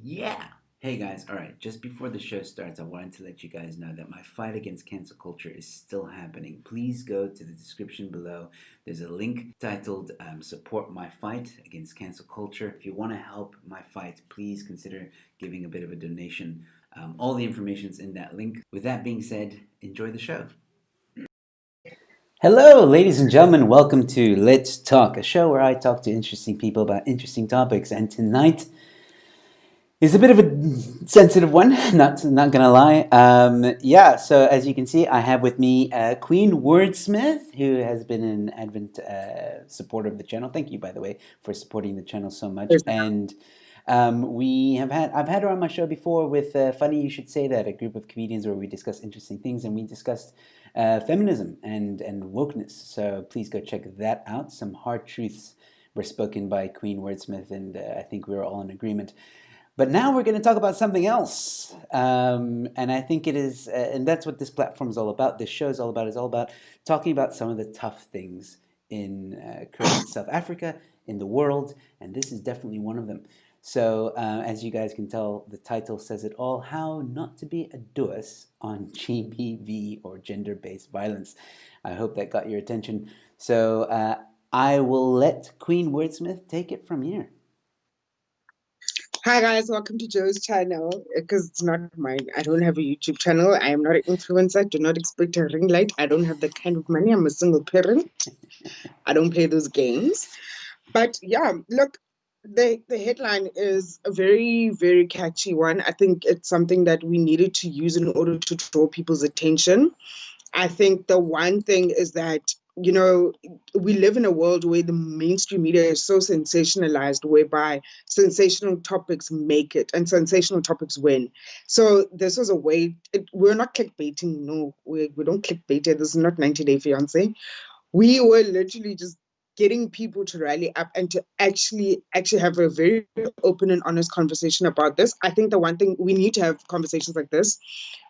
Yeah. Hey guys, all right, just before the show starts, I wanted to let you guys know that my fight against cancel culture is still happening. Please go to the description below. There's a link titled Support My Fight Against Cancel Culture. If you want to help my fight, please consider giving a bit of a donation. All the information's in that link. With that being said, enjoy the show. Hello, ladies and gentlemen. Welcome to Let's Talk, a show where I talk to interesting people about interesting topics. And tonight, it's a bit of a sensitive one, not gonna lie. So as you can see, I have with me Queen Wordsmith, who has been an Advent supporter of the channel. Thank you, by the way, for supporting the channel so much. And I've had her on my show before with Funny You Should Say That, a group of comedians where we discuss interesting things, and we discussed feminism and wokeness. So please go check that out. Some hard truths were spoken by Queen Wordsmith, and I think we were all in agreement. But now we're going to talk about something else. And I think it is, and that's what this platform is all about. This show is all about. Is all about talking about some of the tough things in current South Africa, in the world, and this is definitely one of them. So, as you guys can tell, the title says it all: How Not to Be a Duas on GBV, or gender-based violence. I hope that got your attention. So, I will let Queen Wordsmith take it from here. Hi guys, welcome to Joe's channel. Because it's not mine. I don't have a YouTube channel. I am not an influencer. Do not expect a ring light. I don't have that kind of money. I'm a single parent. I don't play those games. But yeah, look, the headline is a very, very catchy one. I think it's something that we needed to use in order to draw people's attention. I think the one thing is that, you know, we live in a world where the mainstream media is so sensationalized, whereby sensational topics make it and sensational topics win. So this was a way, we're not clickbaiting. No, we don't clickbait it. This is not 90 Day Fiance. We were literally just getting people to rally up and to actually have a very open and honest conversation about this. I think the one thing we need to have conversations like this,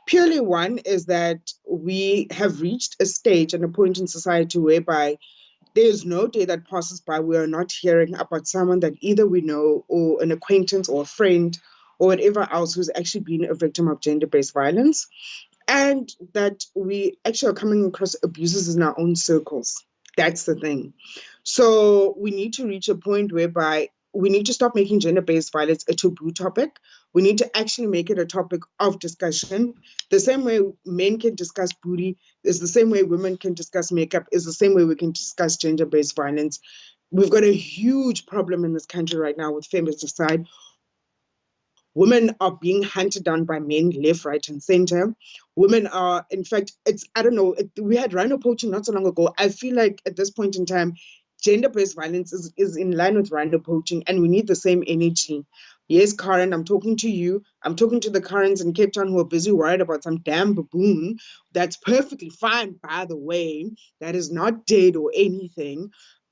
purely one, is that we have reached a stage and a point in society whereby there is no day that passes by we are not hearing about someone that either we know or an acquaintance or a friend or whatever else who's actually been a victim of gender-based violence, and that we actually are coming across abuses in our own circles. That's the thing. So we need to reach a point whereby we need to stop making gender-based violence a taboo topic. We need to actually make it a topic of discussion. The same way men can discuss booty is the same way women can discuss makeup, is the same way we can discuss gender-based violence. We've got a huge problem in this country right now with femicide. Women are being hunted down by men left, right, and center. Women are, in fact, I don't know, we had rhino poaching not so long ago. I feel like at this point in time, gender-based violence is in line with rhino poaching, and we need the same energy. Yes, Karen, I'm talking to you. I'm talking to the Karens in Cape Town who are busy worried about some damn baboon. That's perfectly fine, by the way. That is not dead or anything.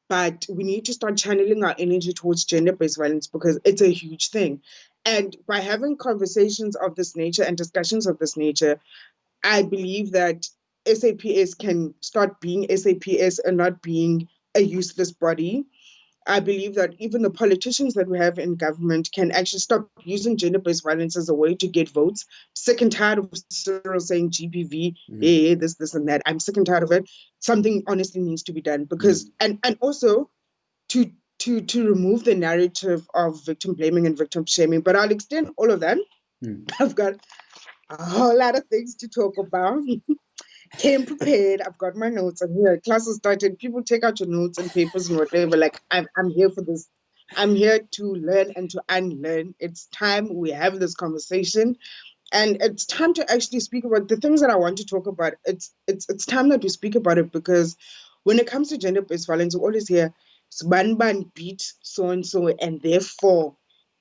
But we need to start channeling our energy towards gender-based violence because it's a huge thing. And by having conversations of this nature and discussions of this nature, I believe that SAPS can start being SAPS and not being a useless body. I believe that even the politicians that we have in government can actually stop using gender-based violence as a way to get votes. Sick and tired of Cyril saying GBV, yeah, this, and that. I'm sick and tired of it. Something honestly needs to be done because, and also to to remove the narrative of victim blaming and victim shaming. But I'll extend all of that. I've got a whole lot of things to talk about. Came prepared. I've got my notes. I'm here. Class has started. People take out your notes and papers and whatever. Like I'm here for this. I'm here to learn and to unlearn. It's time we have this conversation, and it's time to actually speak about the things that I want to talk about. It's time that we speak about it because when it comes to gender-based violence, we always hear "Sbanban beat so and so," and therefore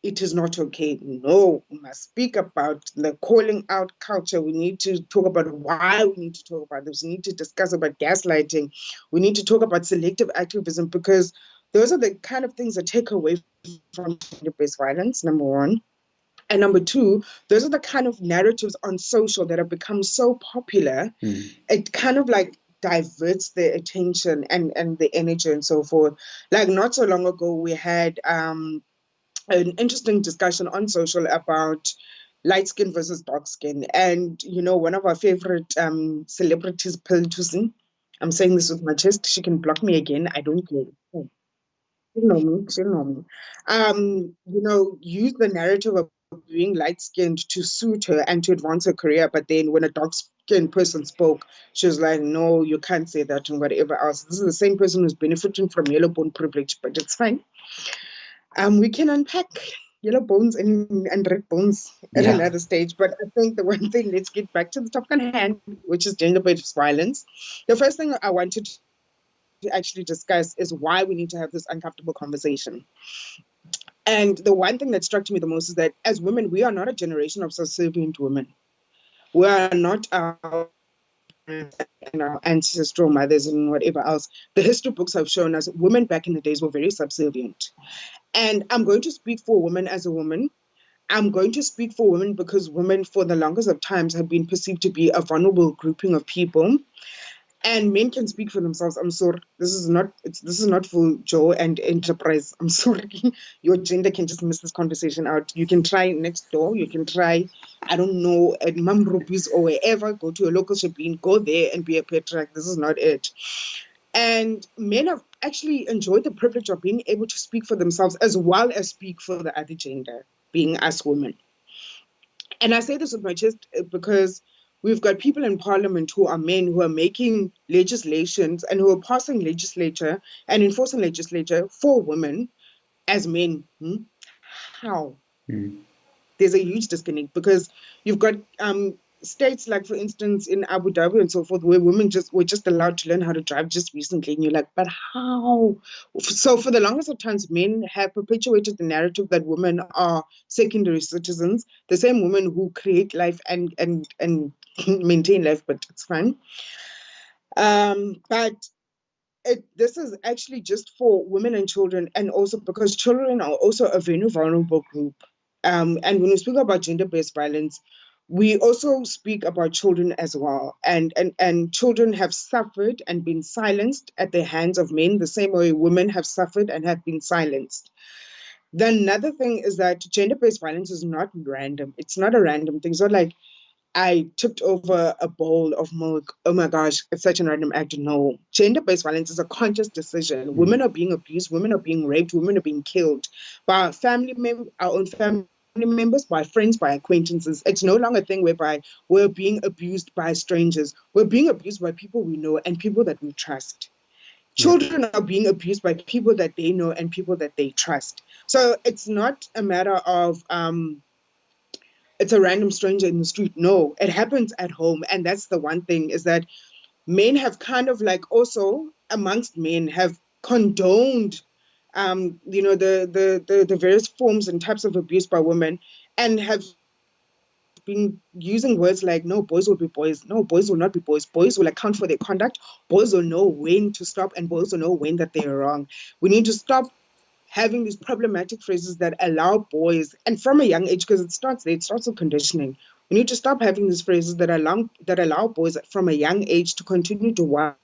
it is not okay. No, we must speak about the calling out culture. We need to talk about why we need to talk about this. We need to discuss about gaslighting. We need to talk about selective activism because those are the kind of things that take away from gender-based violence, number one. And number two, those are the kind of narratives on social that have become so popular. It kind of like diverts the attention and the energy and so forth. Like not so long ago, we had an interesting discussion on social about light skin versus dark skin. And one of our favorite celebrities, Pill Tusin, I'm saying this with my chest. She can block me again. I don't care. She'll know me. She'll know me. Use the narrative of being light skinned to suit her and to advance her career. But then when a dark skinned person spoke, she was like, no, you can't say that and whatever else. This is the same person who's benefiting from yellow bone privilege, but it's fine. We can unpack yellow bones and red bones at Yeah. another stage. But I think the one thing, let's get back to the topic on hand, which is gender-based violence. The first thing I wanted to actually discuss is why we need to have this uncomfortable conversation. And the one thing that struck me the most is that as women, we are not a generation of subservient women. We are not our and our ancestral mothers and whatever else. The history books have shown us women back in the days were very subservient. And I'm going to speak for women as a woman. I'm going to speak for women because women, for the longest of times, have been perceived to be a vulnerable grouping of people. And men can speak for themselves. I'm sorry. This is not for Joe and Enterprise. I'm sorry. Your gender can just miss this conversation out. You can try next door. You can try, I don't know, at Mamrupi's or wherever. Go to a local shopping. Go there and be a patriarch. This is not it. And men have actually enjoyed the privilege of being able to speak for themselves as well as speak for the other gender, being us women. And I say this with my chest because we've got people in parliament who are men who are making legislations and who are passing legislature and enforcing legislature for women as men. How? Mm. There's a huge disconnect because you've got states like, for instance, in Abu Dhabi and so forth, where women were just allowed to learn how to drive just recently, and you're like, but how? So for the longest of times, men have perpetuated the narrative that women are secondary citizens, the same women who create life and maintain life, but it's fine. But this is actually just for women and children, and also because children are also a very vulnerable group. And when we speak about gender-based violence, we also speak about children as well. And children have suffered and been silenced at the hands of men, the same way women have suffered and have been silenced. The another thing is that gender-based violence is not random. It's not a random thing. It's not like I tipped over a bowl of milk. Oh my gosh, it's such an random act. No. Gender-based violence is a conscious decision. Women are being abused, women are being raped, women are being killed by our own family members, by friends, by acquaintances. It's no longer a thing whereby we're being abused by strangers. We're being abused by people we know and people that we trust. Yeah. Children are being abused by people that they know and people that they trust. So it's not a matter of it's a random stranger in the street. No, it happens at home. And that's the one thing, is that men have kind of like also amongst men have condoned the various forms and types of abuse by women, and have been using words like, no, boys will be boys, no, boys will not be boys, boys will account for their conduct, boys will know when to stop, and boys will know when that they're wrong. We need to stop having these problematic phrases that allow boys, and from a young age, because it starts there, it starts with conditioning. We need to stop having these phrases that allow boys from a young age to continue to wild.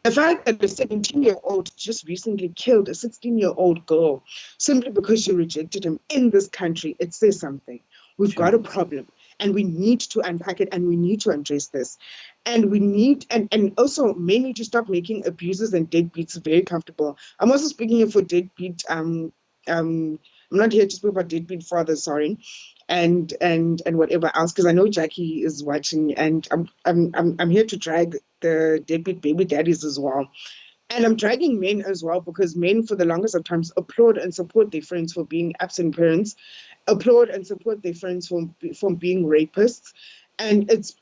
The fact that a 17-year-old just recently killed a 16-year-old girl simply because she rejected him in this country, it says something. We've Sure. got a problem, and we need to unpack it, and we need to address this. And we need, and also men need to stop making abusers and deadbeats very comfortable. I'm also speaking here for deadbeat. I'm not here to speak about deadbeat fathers, sorry, and whatever else, because I know Jackie is watching, and I'm here to drag the deadbeat baby daddies as well. And I'm dragging men as well because men, for the longest of times, applaud and support their friends for being absent parents, applaud and support their friends from being rapists. And it's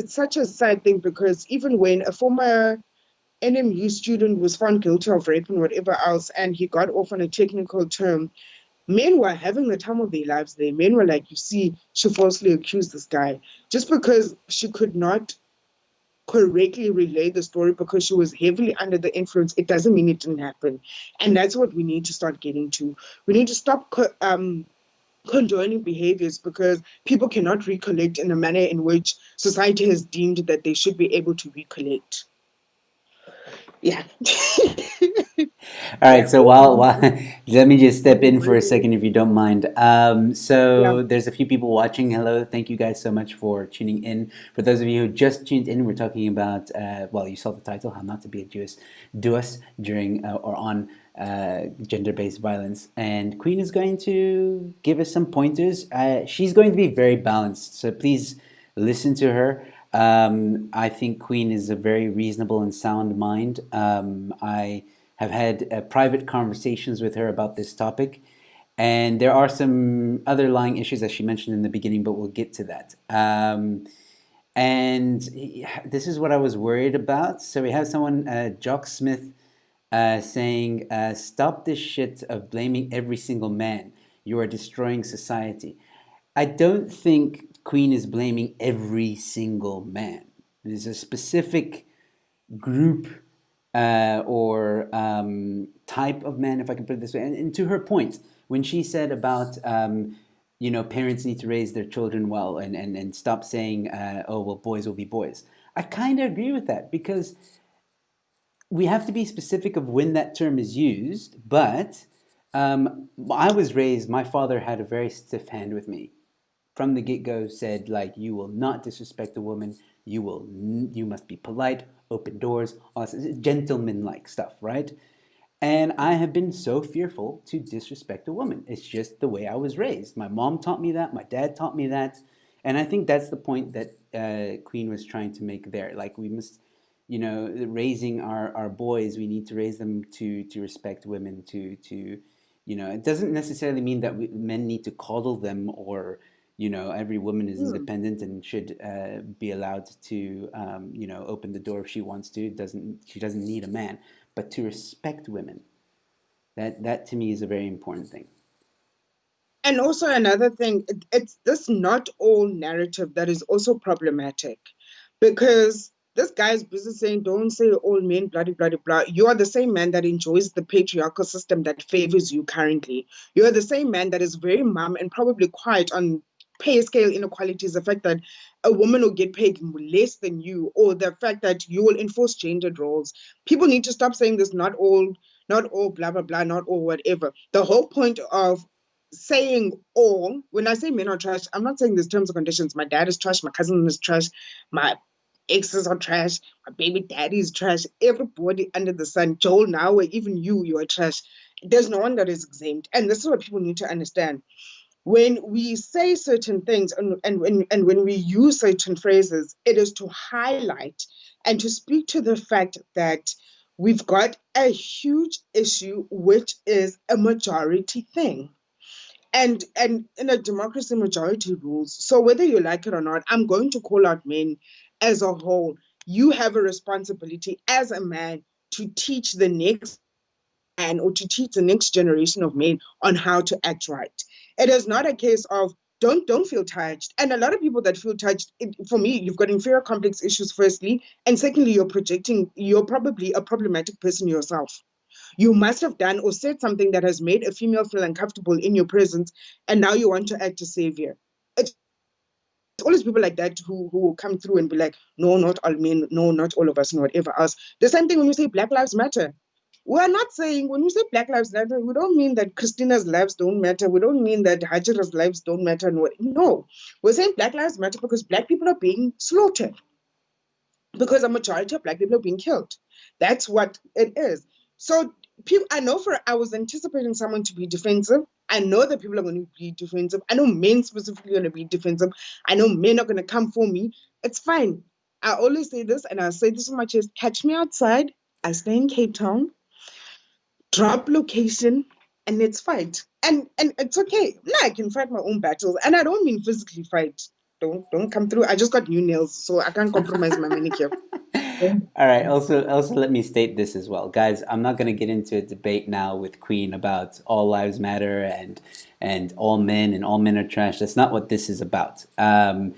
such a sad thing, because even when a former NMU student was found guilty of rape and whatever else, and he got off on a technical term, men were having the time of their lives there. Men were like, you see, she falsely accused this guy. Just because she could not correctly relay the story because she was heavily under the influence, it doesn't mean it didn't happen. And that's what we need to start getting to. We need to stop condoning behaviors because people cannot recollect in a manner in which society has deemed that they should be able to recollect. Yeah. All right, Yeah. so while let me just step in for a second if you don't mind. Yeah. So there's a few people watching. Hello, thank you guys so much for tuning in. For those of you who just tuned in, we're talking about well, you saw the title, "How Not to Be a Jewess During or on Gender-Based Violence," and Queen is going to give us some pointers. She's going to be very balanced, so please listen to her. I think Queen is a very reasonable and sound mind. I have had private conversations with her about this topic. And there are some underlying issues, as she mentioned in the beginning, but we'll get to that. And this is what I was worried about. So we have someone, Jock Smith, saying, "Stop this shit of blaming every single man. You are destroying society." I don't think Queen is blaming every single man. There's a specific group or type of man, if I can put it this way. And to her point, when she said about parents need to raise their children well and stop saying, oh well, boys will be boys. I kind of agree with that because we have to be specific of when that term is used. But I was raised. My father had a very stiff hand with me from the get-go. Said like, you will not disrespect a woman. You must be polite, open doors, all this gentleman-like stuff, right? And I have been so fearful to disrespect a woman. It's just the way I was raised. My mom taught me that. My dad taught me that. And I think that's the point that Queen was trying to make there. Like, we must, raising our boys, we need to raise them to respect women, it doesn't necessarily mean that men need to coddle them, or, every woman is Hmm. independent and should be allowed to, open the door if she wants to. She doesn't need a man, but to respect women. That to me is a very important thing. And also another thing, it's this not all narrative that is also problematic, because this guy is busy saying, don't say all men, blah, blah, blah, blah. You are the same man that enjoys the patriarchal system that favors you currently. You are the same man that is very mum and probably quite on pay scale inequalities, the fact that a woman will get paid less than you, or the fact that you will enforce gendered roles. People need to stop saying this, not all blah blah blah, not all whatever. The whole point of saying all, when I say men are trash, I'm not saying there's terms and conditions. My dad is trash, my cousin is trash, my exes are trash, my baby daddy is trash, everybody under the sun, Joel now, even you are trash. There's no one that is exempt. And this is what people need to understand. When we say certain things, and when we use certain phrases, it is to highlight and to speak to the fact that we've got a huge issue, which is a majority thing. And in a democracy, majority rules. So whether you like it or not, I'm going to call out men as a whole. You have a responsibility as a man to teach the next man, or to teach the next generation of men on how to act right. It is not a case of don't feel touched. And a lot of people that feel touched, for me, you've got inferior complex issues, firstly, and secondly, you're probably a problematic person yourself. You must have done or said something that has made a female feel uncomfortable in your presence, and now you want to act a savior. It's always people like that who will come through and be like, no, not all men, no, not all of us, and whatever else. The same thing when you say Black Lives Matter. We're not saying, when you say Black Lives Matter, we don't mean that Christina's lives don't matter. We don't mean that Hajira's lives don't matter. No, we're saying Black Lives Matter because Black people are being slaughtered, because a majority of Black people are being killed. That's what it is. So people, I know, for I was anticipating someone to be defensive. I know that people are going to be defensive. I know men specifically are going to be defensive. I know men are going to come for me. It's fine. I always say this, and I say this in my chest: catch me outside. I stay in Cape Town. Drop location, and let's fight. And it's okay. Now I can fight my own battles, and I don't mean physically fight. Don't come through. I just got new nails, so I can't compromise my manicure. All right. Also, let me state this as well, guys. I'm not going to get into a debate now with Queen about all lives matter and all men are trash. That's not what this is about. Hmm.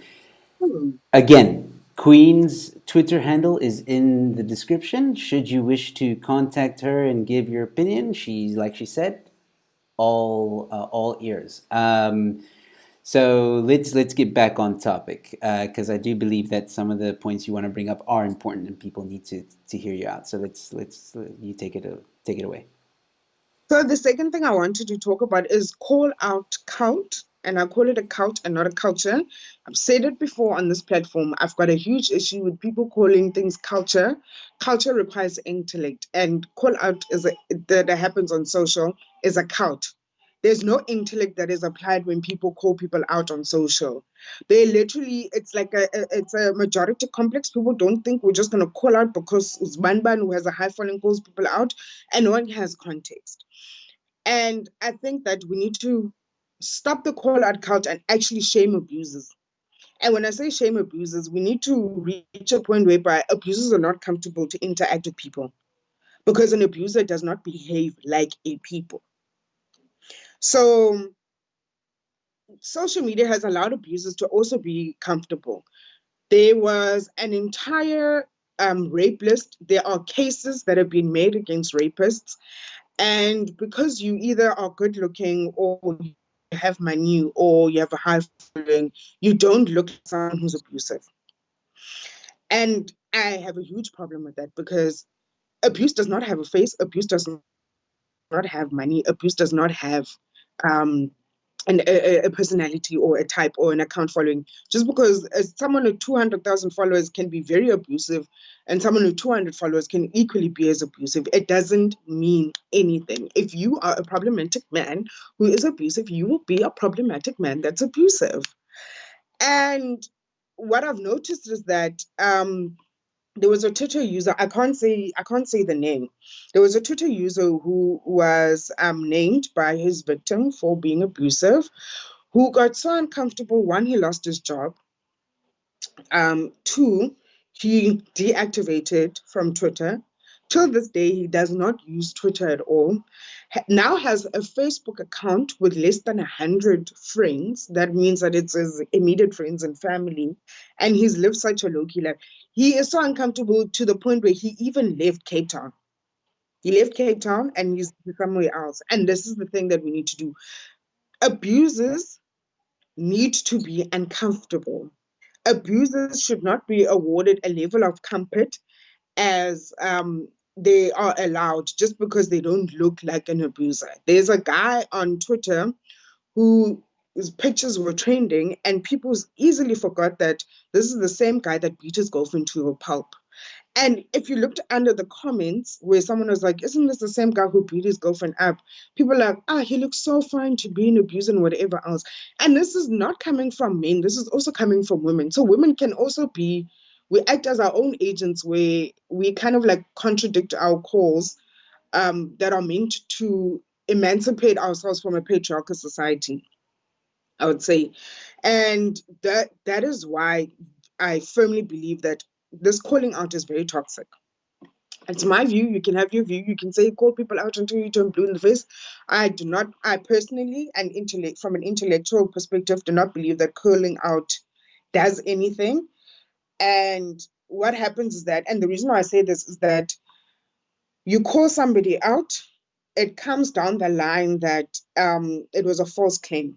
Again, Queen's Twitter handle is in the description. Should you wish to contact her and give your opinion, she's, like she said, all ears. So let's get back on topic, because I do believe that some of the points you want to bring up are important and people need to hear you out. So let's you take it away. So the second thing I wanted to talk about is call out cult. And I call it a cult and not a culture. I've said it before on this platform. I've got a huge issue with people calling things culture. Culture requires intellect, and call out that happens on social is a cult. There's no intellect that is applied when people call people out on social. They literally, it's like it's a majority complex. People don't think we're just gonna call out because Uzbanban, who has a high following, calls people out, and no one has context. And I think that we need to stop the call out culture and actually shame abusers. And when I say shame abusers, we need to reach a point whereby abusers are not comfortable to interact with people because an abuser does not behave like a people. So social media has allowed abusers to also be comfortable. There was an entire rape list. There are cases that have been made against rapists. And because you either are good looking or you have money or you have a high following, you don't look like someone who's abusive. And I have a huge problem with that because abuse does not have a face, abuse does not have money, abuse does not have um, a personality or a type or an account following. Just because someone with 200,000 followers can be very abusive and someone with 200 followers can equally be as abusive, it doesn't mean anything. If you are a problematic man who is abusive, you will be a problematic man that's abusive. And what I've noticed is that there was a Twitter user. I can't say the name. There was a Twitter user who was named by his victim for being abusive, who got so uncomfortable. One, he lost his job. Two, he deactivated from Twitter. Till this day, he does not use Twitter at all. Now has a Facebook account with less than 100 friends. That means that it's his immediate friends and family. And he's lived such a low-key life. He is so uncomfortable to the point where he even left Cape Town. He left Cape Town and he's somewhere else. And this is the thing that we need to do. Abusers need to be uncomfortable. Abusers should not be awarded a level of comfort as they are allowed just because they don't look like an abuser. There's a guy on Twitter who his pictures were trending, and people easily forgot that this is the same guy that beat his girlfriend to a pulp. And if you looked under the comments where someone was like, isn't this the same guy who beat his girlfriend up? People are like, he looks so fine to be an abuser and whatever else. And this is not coming from men. This is also coming from women. So women can also we act as our own agents where we kind of like contradict our calls that are meant to emancipate ourselves from a patriarchal society, I would say. And that is why I firmly believe that this calling out is very toxic. It's my view. You can have your view. You can say call people out until you turn blue in the face. I do not. I personally, and from an intellectual perspective, do not believe that calling out does anything. And what happens is that, and the reason why I say this is that you call somebody out, it comes down the line that it was a false claim.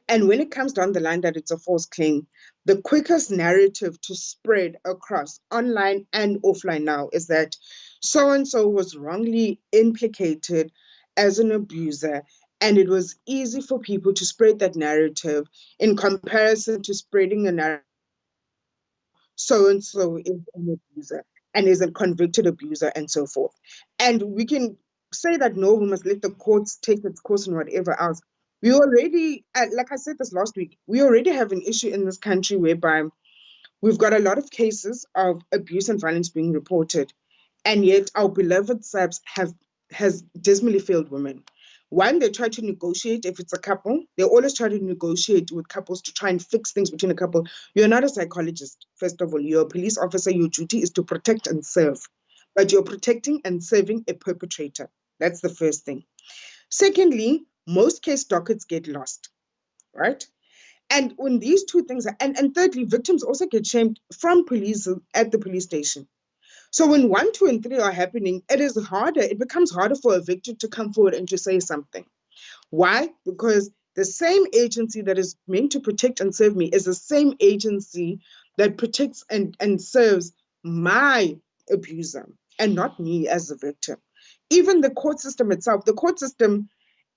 And when it comes down the line that it's a false claim, the quickest narrative to spread across online and offline now is that so and so was wrongly implicated as an abuser. And it was easy for people to spread that narrative in comparison to spreading a narrative so and so is an abuser and is a convicted abuser and so forth. And we can say that no, we must let the courts take its course and whatever else. We already, like I said this last week, we already have an issue in this country whereby we've got a lot of cases of abuse and violence being reported, and yet our beloved SAPs has dismally failed women. One, they try to negotiate if it's a couple. They always try to negotiate with couples to try and fix things between a couple. You're not a psychologist, first of all. You're a police officer. Your duty is to protect and serve. But you're protecting and serving a perpetrator. That's the first thing. Secondly, most case dockets get lost, right? And when these two things are, and thirdly, victims also get shamed from police at the police station. So when 1, 2, and 3 are happening, it becomes harder for a victim to come forward and to say something. Why? Because The same agency that is meant to protect and serve me is the same agency that protects and serves my abuser and not me as the victim. Even the court system itself, the court system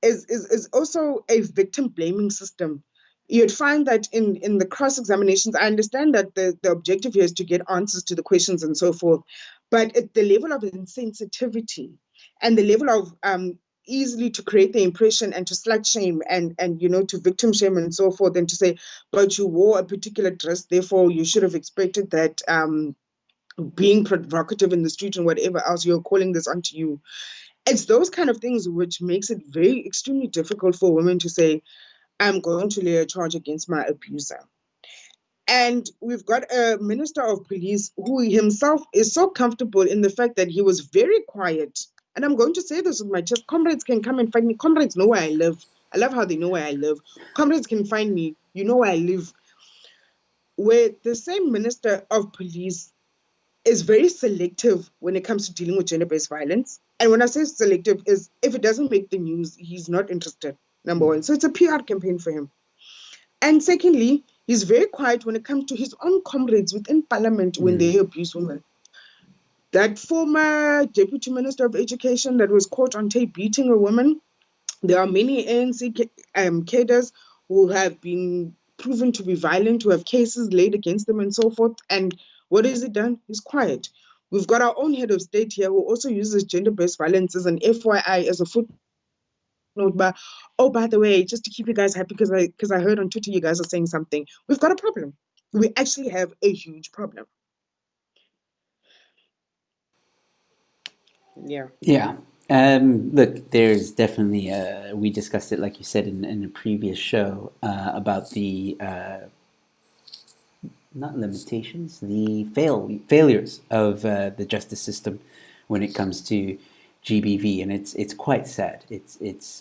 is also a victim blaming system. You'd find that in the cross examinations, I understand that the objective here is to get answers to the questions and so forth, but at the level of insensitivity and the level of easily to create the impression and to slut shame and to victim shame and so forth, and to say, but you wore a particular dress, therefore you should have expected that being provocative in the street and whatever else, you're calling this onto you. It's those kind of things which makes it very extremely difficult for women to say, I'm going to lay a charge against my abuser. And we've got a minister of police who himself is so comfortable in the fact that he was very quiet. And I'm going to say this with my chest. Comrades can come and find me. Comrades know where I live. I love how they know where I live. Comrades can find me. You know where I live. Where the same minister of police is very selective when it comes to dealing with gender-based violence. And when I say selective, is if it doesn't make the news, he's not interested, number one. So it's a PR campaign for him. And secondly, he's very quiet when it comes to his own comrades within parliament when they abuse women. That former deputy minister of education that was caught on tape beating a woman, there are many ANC cadres who have been proven to be violent, who have cases laid against them and so forth. And what has he done? He's quiet. We've got our own head of state here who also uses gender-based violence as an FYI, as a footnote. But oh, by the way, just to keep you guys happy, because I heard on Twitter you guys are saying something. We've got a problem. We actually have a huge problem. Yeah. Yeah. Look, there's definitely, we discussed it, like you said, in a previous show about the, not limitations, the failures of the justice system when it comes to GBV. And it's quite sad.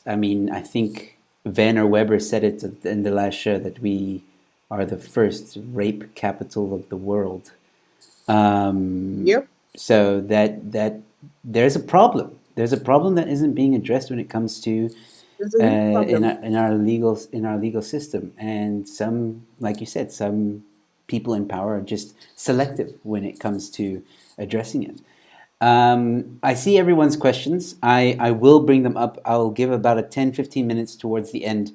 I mean, I think Vanner Weber said it in the last show that we are the first rape capital of the world. Yep. So that there's a problem. There's a problem that isn't being addressed when it comes to There's a huge problem. in our legal system, and some, like you said, some people in power are just selective when it comes to addressing it. I see everyone's questions. I will bring them up. I'll give about a 10-15 minutes towards the end,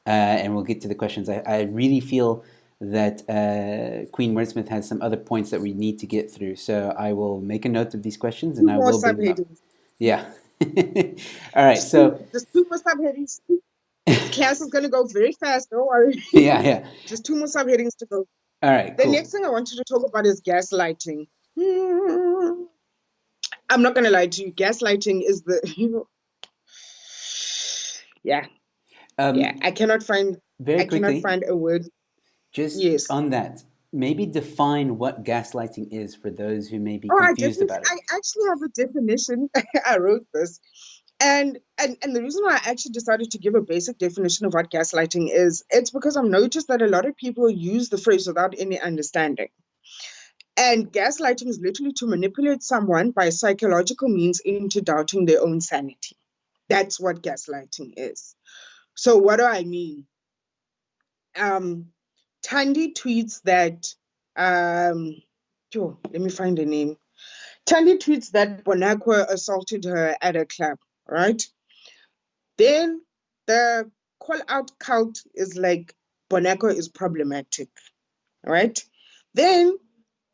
and we'll get to the questions. I really feel that Queen Wordsmith has some other points that we need to get through. So I will make a note of these questions and I More will bring them up. subheadings. Yeah. All right. So Just two more subheadings. This class is going to go very fast. Don't worry. yeah. Just two more subheadings to go. All right. The Cool. next thing I wanted to talk about is gaslighting. I'm not going to lie to you. Gaslighting is yeah. I cannot find. Very quickly, cannot find a word. just Yes. on that, maybe define what gaslighting is for those who may be confused about it. I actually have a definition. I wrote this. And the reason why I actually decided to give a basic definition of what gaslighting is, it's because I've noticed that a lot of people use the phrase without any understanding. And gaslighting is literally to manipulate someone by psychological means into doubting their own sanity. That's what gaslighting is. So what do I mean? Tandy tweets that, let me find the name. Tandy tweets that Bonacqua assaulted her at a club, right? Then the call-out cult is like, Bonacqua is problematic, right? Then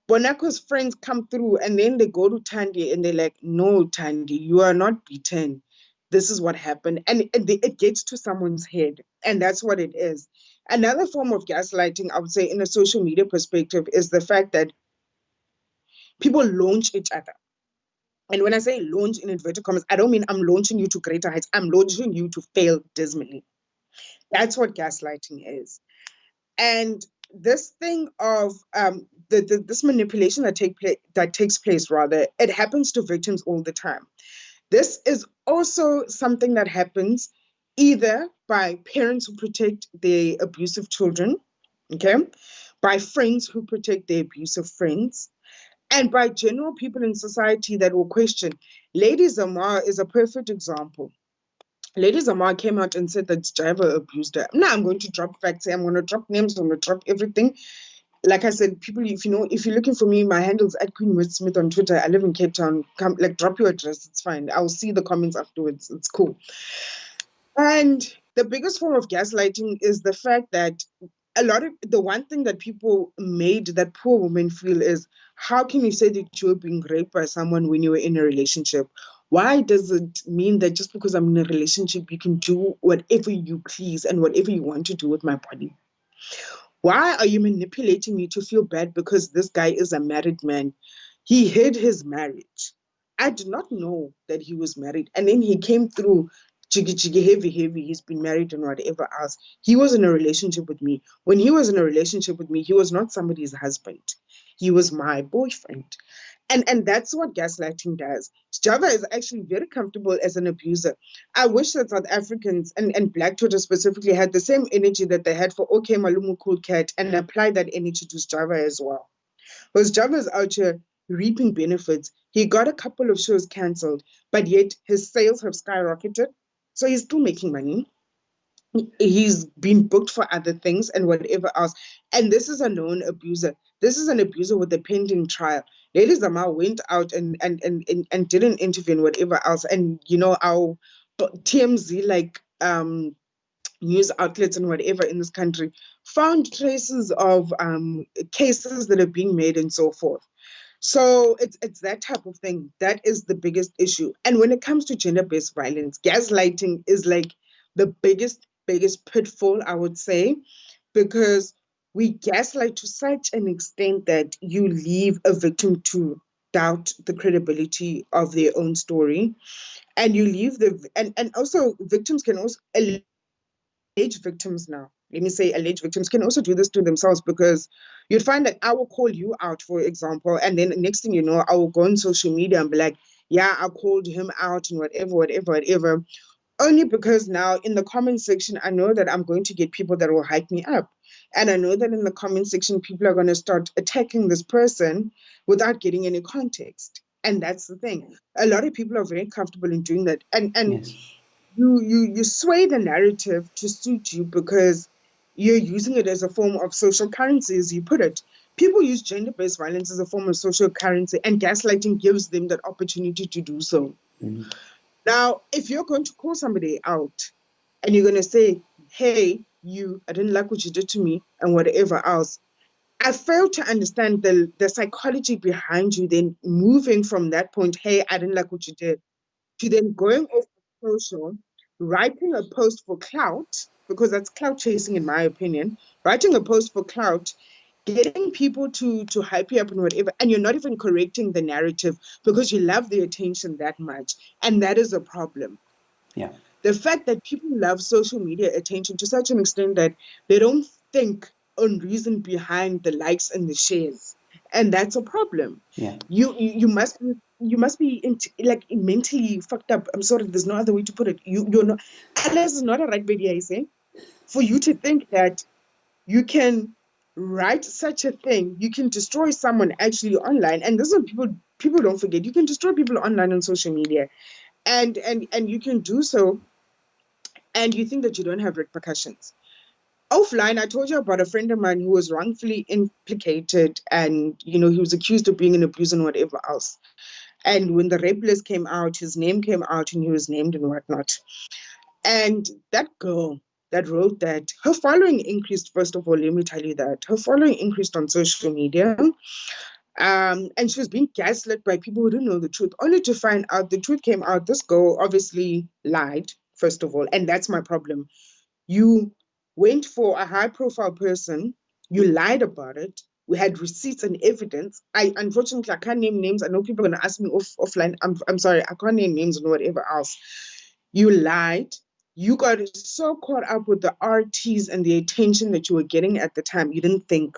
Bonacqua's friends come through and then they go to Tandy and they're like, no, Tandy, you are not beaten. This is what happened. And it gets to someone's head. And that's what it is. Another form of gaslighting, I would say, in a social media perspective, is the fact that people launch each other. And when I say launch in inverted commas, I don't mean I'm launching you to greater heights. I'm launching you to fail dismally. That's what gaslighting is. And this thing of this manipulation that takes place, rather, it happens to victims all the time. This is also something that happens either by parents who protect their abusive children, okay, by friends who protect their abusive friends, and by general people in society that will question. Lady Zamar is a perfect example. Lady Zamar came out and said that Jaiva abused her. Now I'm going to drop facts. I'm going to drop names. I'm going to drop everything. Like I said, people, if you're looking for me, my handle's at Queen Wordsmith on Twitter. I live in Cape Town. Come, like, drop your address. It's fine. I'll see the comments afterwards. It's cool. And the biggest form of gaslighting is the fact that the one thing that people made that poor woman feel is, how can you say that you're being raped by someone when you were in a relationship? Why does it mean that just because I'm in a relationship, you can do whatever you please and whatever you want to do with my body? Why are you manipulating me to feel bad because this guy is a married man? He hid his marriage. I did not know that he was married. And then he came through jiggy jiggy heavy heavy. He's been married and whatever else. He was in a relationship with me. When he was in a relationship with me, he was not somebody's husband. He was my boyfriend. And that's what gaslighting does. Java is actually very comfortable as an abuser. I wish that South Africans and Black Twitter specifically had the same energy that they had for OK Malumu Cool Cat and apply that energy to Java as well. Because Java is out here reaping benefits. He got a couple of shows cancelled, but yet his sales have skyrocketed. So he's still making money. He's been booked for other things and whatever else. And this is a known abuser. This is an abuser with a pending trial. Lady Zama went out and didn't intervene, whatever else. And our TMZ, like news outlets and whatever in this country, found traces of cases that are being made and so forth. So it's that type of thing. That is the biggest issue. And when it comes to gender-based violence, gaslighting is like the biggest pitfall, I would say, because we gaslight to such an extent that you leave a victim to doubt the credibility of their own story. And you leave and also victims can also alleged victims now. Let me say alleged victims can also do this to themselves, because you'd find that I will call you out, for example, and then next thing you know, I will go on social media and be like, yeah, I called him out and whatever. Only because now in the comment section, I know that I'm going to get people that will hype me up. And I know that in the comment section, people are going to start attacking this person without getting any context. And that's the thing. A lot of people are very comfortable in doing that. And Yes. you sway the narrative to suit you because you're using it as a form of social currency, as you put it. People use gender-based violence as a form of social currency, and gaslighting gives them that opportunity to do so. Mm-hmm. Now, if you're going to call somebody out and you're going to say, hey, I didn't like what you did to me and whatever else, I fail to understand the psychology behind you then moving from that point, hey, I didn't like what you did, to then going off social, writing a post for clout, because that's clout chasing, in my opinion, writing a post for clout, getting people to hype you up and whatever, and you're not even correcting the narrative because you love the attention that much. And that is a problem. Yeah. The fact that people love social media attention to such an extent that they don't think on reason behind the likes and the shares, and that's a problem. Yeah. You must be like mentally fucked up. I'm sorry, there's no other way to put it. You're not, unless it's not a right baby, I say, for you to think that you can write such a thing, you can destroy someone actually online. And this is what people don't forget. You can destroy people online on social media, and you can do so, and you think that you don't have repercussions. Offline, I told you about a friend of mine who was wrongfully implicated, and he was accused of being an abuser and whatever else. And when the rape list came out, his name came out and he was named and whatnot. And that girl that wrote that, her following increased. First of all, let me tell you that her following increased on social media. And she was being gaslit by people who didn't know the truth, only to find out the truth came out. This girl obviously lied, first of all, and that's my problem. You went for a high profile person, you lied about it. We had receipts and evidence. Unfortunately, I can't name names. I know people are gonna ask me offline. I'm sorry, I can't name names and whatever else. You lied. You got so caught up with the RTs and the attention that you were getting at the time, you didn't think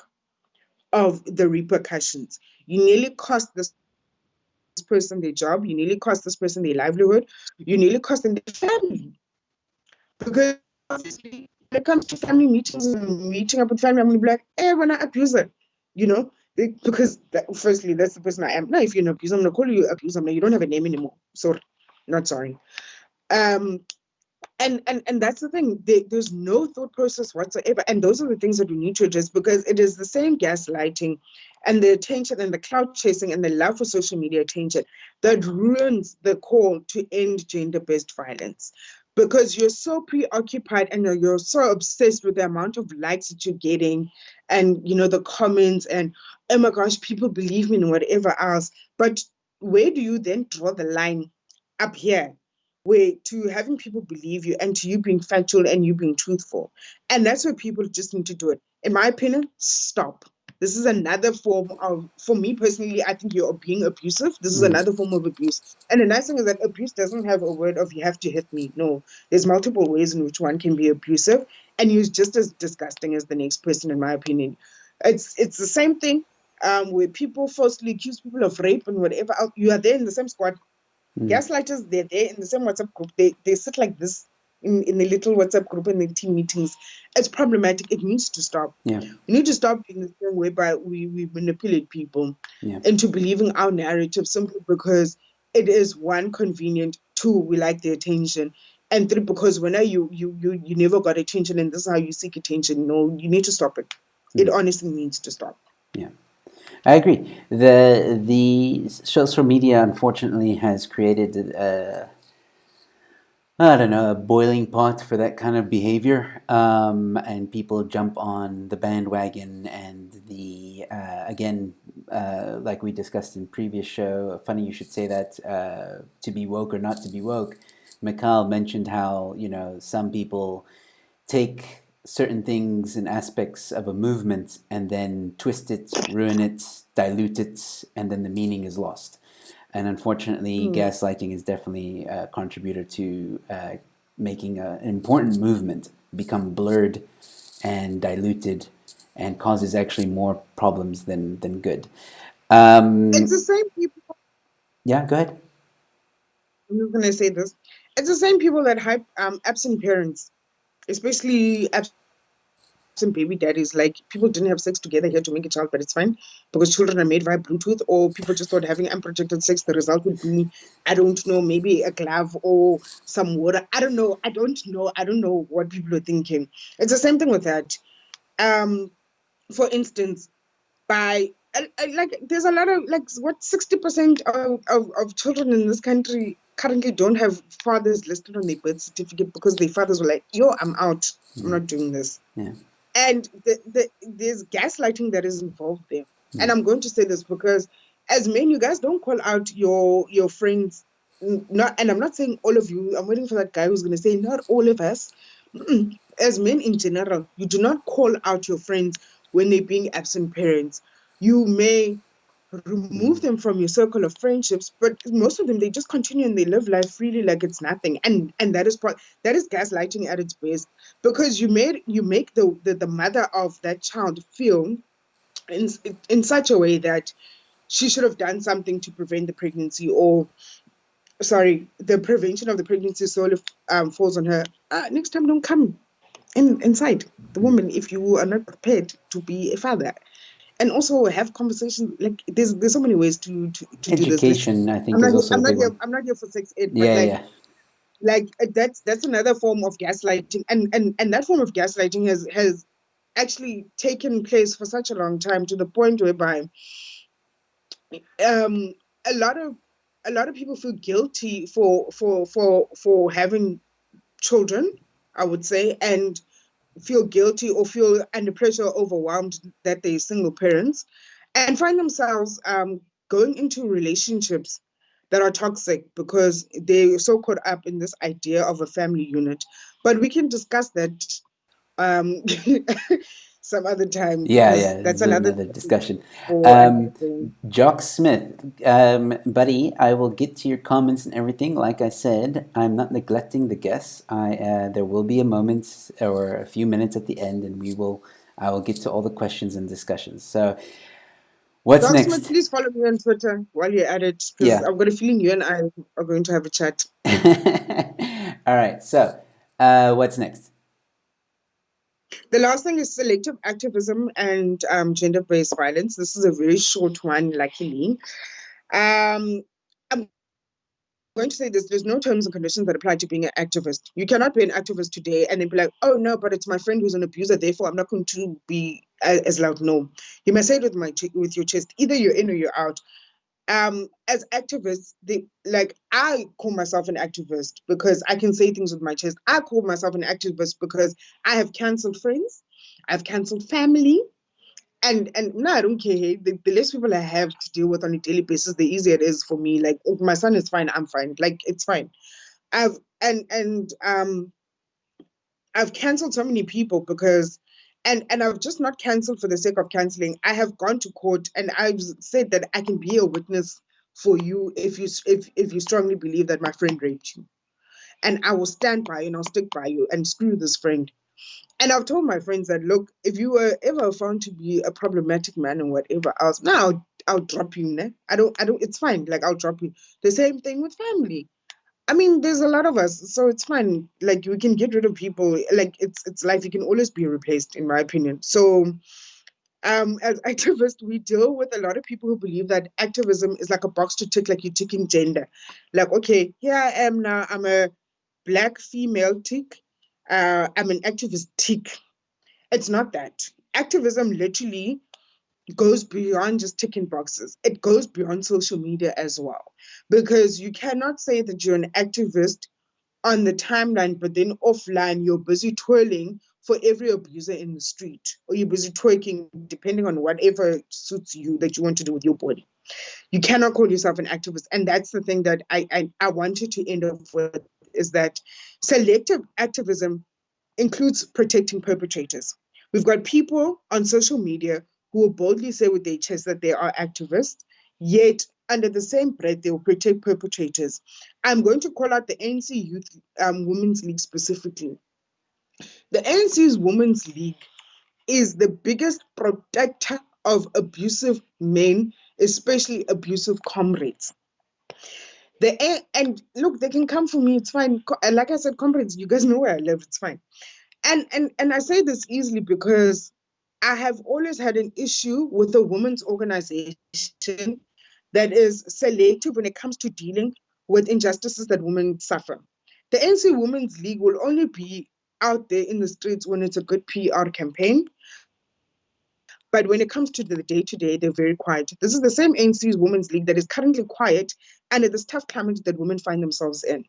of the repercussions. You nearly cost this person their job. You nearly cost this person their livelihood. You nearly cost them their family. Because obviously, when it comes to family meetings and meeting up with family, I'm going to be like, hey, we're not abuser. Because firstly, that's the person I am. Now, if you're an abuser, I'm going to call you abuser. Now, you don't have a name anymore. Sorry. Not sorry. Um, And that's the thing. There's no thought process whatsoever, and those are the things that we need to address, because it is the same gaslighting and the attention and the clout chasing and the love for social media attention that ruins the call to end gender-based violence, because you're so preoccupied and you're so obsessed with the amount of likes that you're getting, and the comments, and oh my gosh, people believe me and whatever else. But where do you then draw the line? Up here, where to having people believe you and to you being factual and you being truthful. And that's where people just need to do it. In my opinion, stop. This is another form of, for me personally, I think you're being abusive. This is another form of abuse. And the nice thing is that abuse doesn't have a word of you have to hit me. No, there's multiple ways in which one can be abusive, and you're just as disgusting as the next person, in my opinion. It's the same thing where people falsely accuse people of rape and whatever else. You are there in the same squad. Gaslighters, they're there in the same WhatsApp group. They sit like this in the little WhatsApp group and the team meetings. It's problematic. It needs to stop. Yeah. We need to stop doing this thing whereby we manipulate people Yeah. into believing our narrative simply because it is, one, convenient, two, we like the attention, and three, because when you never got attention and this is how you seek attention. No, you need to stop it. It honestly needs to stop. Yeah. I agree. The social media, unfortunately, has created I don't know, a boiling pot for that kind of behavior, and people jump on the bandwagon. And again, like we discussed in previous show, funny you should say that, to be woke or not to be woke. Mikhail mentioned how some people take certain things and aspects of a movement and then twist it, ruin it, dilute it, and then the meaning is lost. And unfortunately, gaslighting is definitely a contributor to making an important movement become blurred and diluted, and causes actually more problems than good. It's the same people. Yeah, go ahead. I'm just gonna say this. It's the same people that hype absent parents, especially absent baby daddies. Like, people didn't have sex together here to make a child, but it's fine because children are made via Bluetooth. Or people just thought having unprotected sex, the result would be, I don't know, maybe a glove or some water. I don't know. I don't know what people are thinking. It's the same thing with that. For instance, like, there's a lot of, like, what, 60% of children in this country currently don't have fathers listed on their birth certificate because their fathers were like, yo, I'm out. I'm not doing this. Yeah. And there's gaslighting that is involved there. And I'm going to say this because, as men, you guys don't call out your friends. Not, and I'm not saying all of you. I'm waiting for that guy who's going to say not all of us. As men in general, you do not call out your friends when they're being absent parents. You may remove them from your circle of friendships, but most of them, they just continue and they live life freely like it's nothing. And that is gaslighting at its best, because you make the mother of that child feel in such a way that she should have done something to prevent the pregnancy, or sorry, the prevention of the pregnancy solely falls on her. Next time, don't come inside the woman if you are not prepared to be a father. And also have conversations. Like, there's so many ways to do this. Education, I think, is also a big one. I'm not here for sex ed, but Yeah. that's another form of gaslighting, and that form of gaslighting has actually taken place for such a long time, to the point whereby um a lot of people feel guilty for having children, I would say, and feel guilty or feel under pressure, overwhelmed that they're single parents, and find themselves going into relationships that are toxic because they're so caught up in this idea of a family unit. But we can discuss that um, some other time, Yeah, because it's that's another another discussion. for another thing. Jock Smith, buddy, I will get to your comments and everything. Like I said, I'm not neglecting the guests. There will be a moment or a few minutes at the end, and I will get to all the questions and discussions. So, what's Doc Smith, next? please follow me on Twitter while you're at it, because Yeah. I've got a feeling you and I are going to have a chat. All right. So, what's next? The last thing is selective activism and gender-based violence. This is a very short one, luckily. I'm going to say this, there's no terms and conditions that apply to being an activist. You cannot be an activist today and then be like, oh no, but it's my friend who's an abuser, therefore I'm not going to be as loud. No, you must say it with your chest. Either you're in or you're out. As activists, I call myself an activist because I can say things with my chest. I call myself an activist because I have cancelled friends, I've cancelled family, and no, I don't care. Hey, the less people I have to deal with on a daily basis, the easier it is for me. Like, if my son is fine, I'm fine. Like, it's fine. I've and I've cancelled so many people because and I've just not cancelled for the sake of cancelling. I have gone to court and I've said that I can be a witness for you if you strongly believe that my friend raped you. And I will stand by you and I'll stick by you and screw this friend. And I've told my friends that, look, if you were ever found to be a problematic man and whatever else, now I'll drop you. Ne? I don't, it's fine. Like, I'll drop you. The same thing with family. I mean, there's a lot of us, so it's fine. Like, we can get rid of people. Like, it's life. You can always be replaced, in my opinion. So, as activists, we deal with a lot of people who believe that activism is like a box to tick, like you're ticking gender. Like, okay, here I am now. I'm a black female tick. I'm an activist tick. It's not that. Activism literally goes beyond just ticking boxes. It goes beyond social media as well. Because you cannot say that you're an activist on the timeline, but then offline, you're busy twirling for every abuser in the street, or you're busy twerking, depending on whatever suits you that you want to do with your body. You cannot call yourself an activist. And that's the thing that I wanted to end off with, is that selective activism includes protecting perpetrators. We've got people on social media who will boldly say with their chest that they are activists, yet under the same breath, they will protect perpetrators. I'm going to call out the ANC Youth Women's League specifically. The ANC's Women's League is the biggest protector of abusive men, especially abusive comrades. And look, they can come for me, it's fine. Like I said, comrades, you guys know where I live, it's fine. And I say this easily because I have always had an issue with a women's organization that is selective when it comes to dealing with injustices that women suffer. The NC Women's League will only be out there in the streets when it's a good PR campaign. But when it comes to the day-to-day, they're very quiet. This is the same NC's Women's League that is currently quiet under this tough climate that women find themselves in.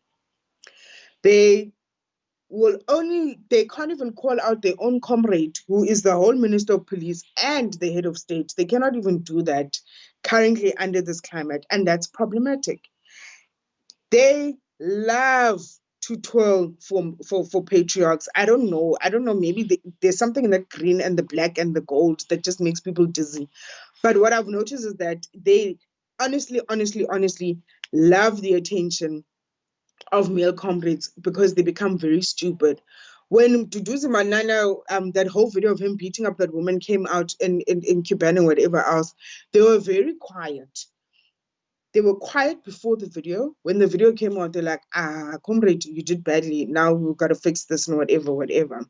They they can't even call out their own comrade, who is the whole minister of police and the head of state. They cannot even do that currently under this climate, and that's problematic. They love to twirl for patriarchs. I don't know. Maybe there's something in that green and the black and the gold that just makes people dizzy. But what I've noticed is that they honestly love the attention of male comrades because they become very stupid. When Duduzi Manana, that whole video of him beating up that woman came out in Cuban and whatever else, they were very quiet. They were quiet before the video. When the video came out, they're like, comrade, you did badly. Now we've got to fix this and whatever.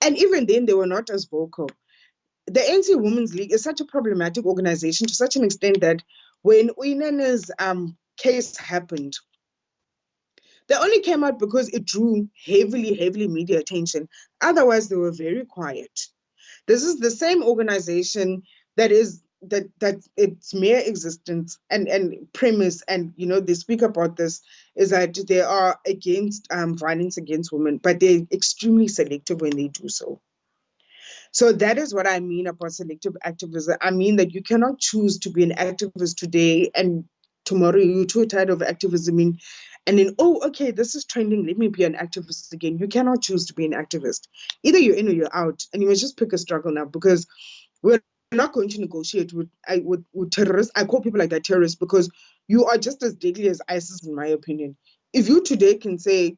And even then, they were not as vocal. The NC Women's League is such a problematic organization to such an extent that when Uinene's case happened, they only came out because it drew heavily media attention. Otherwise, they were very quiet. This is the same organization that its mere existence and premise, and they speak about this, is that they are against violence against women, but they're extremely selective when they do so. So that is what I mean about selective activism. I mean that you cannot choose to be an activist today and tomorrow you're too tired of activism and then, oh, okay, this is trending, let me be an activist again. You cannot choose to be an activist. Either you're in or you're out, and you must just pick a struggle now, because we're not going to negotiate with terrorists. I call people like that terrorists because you are just as deadly as ISIS, in my opinion. If you today can say,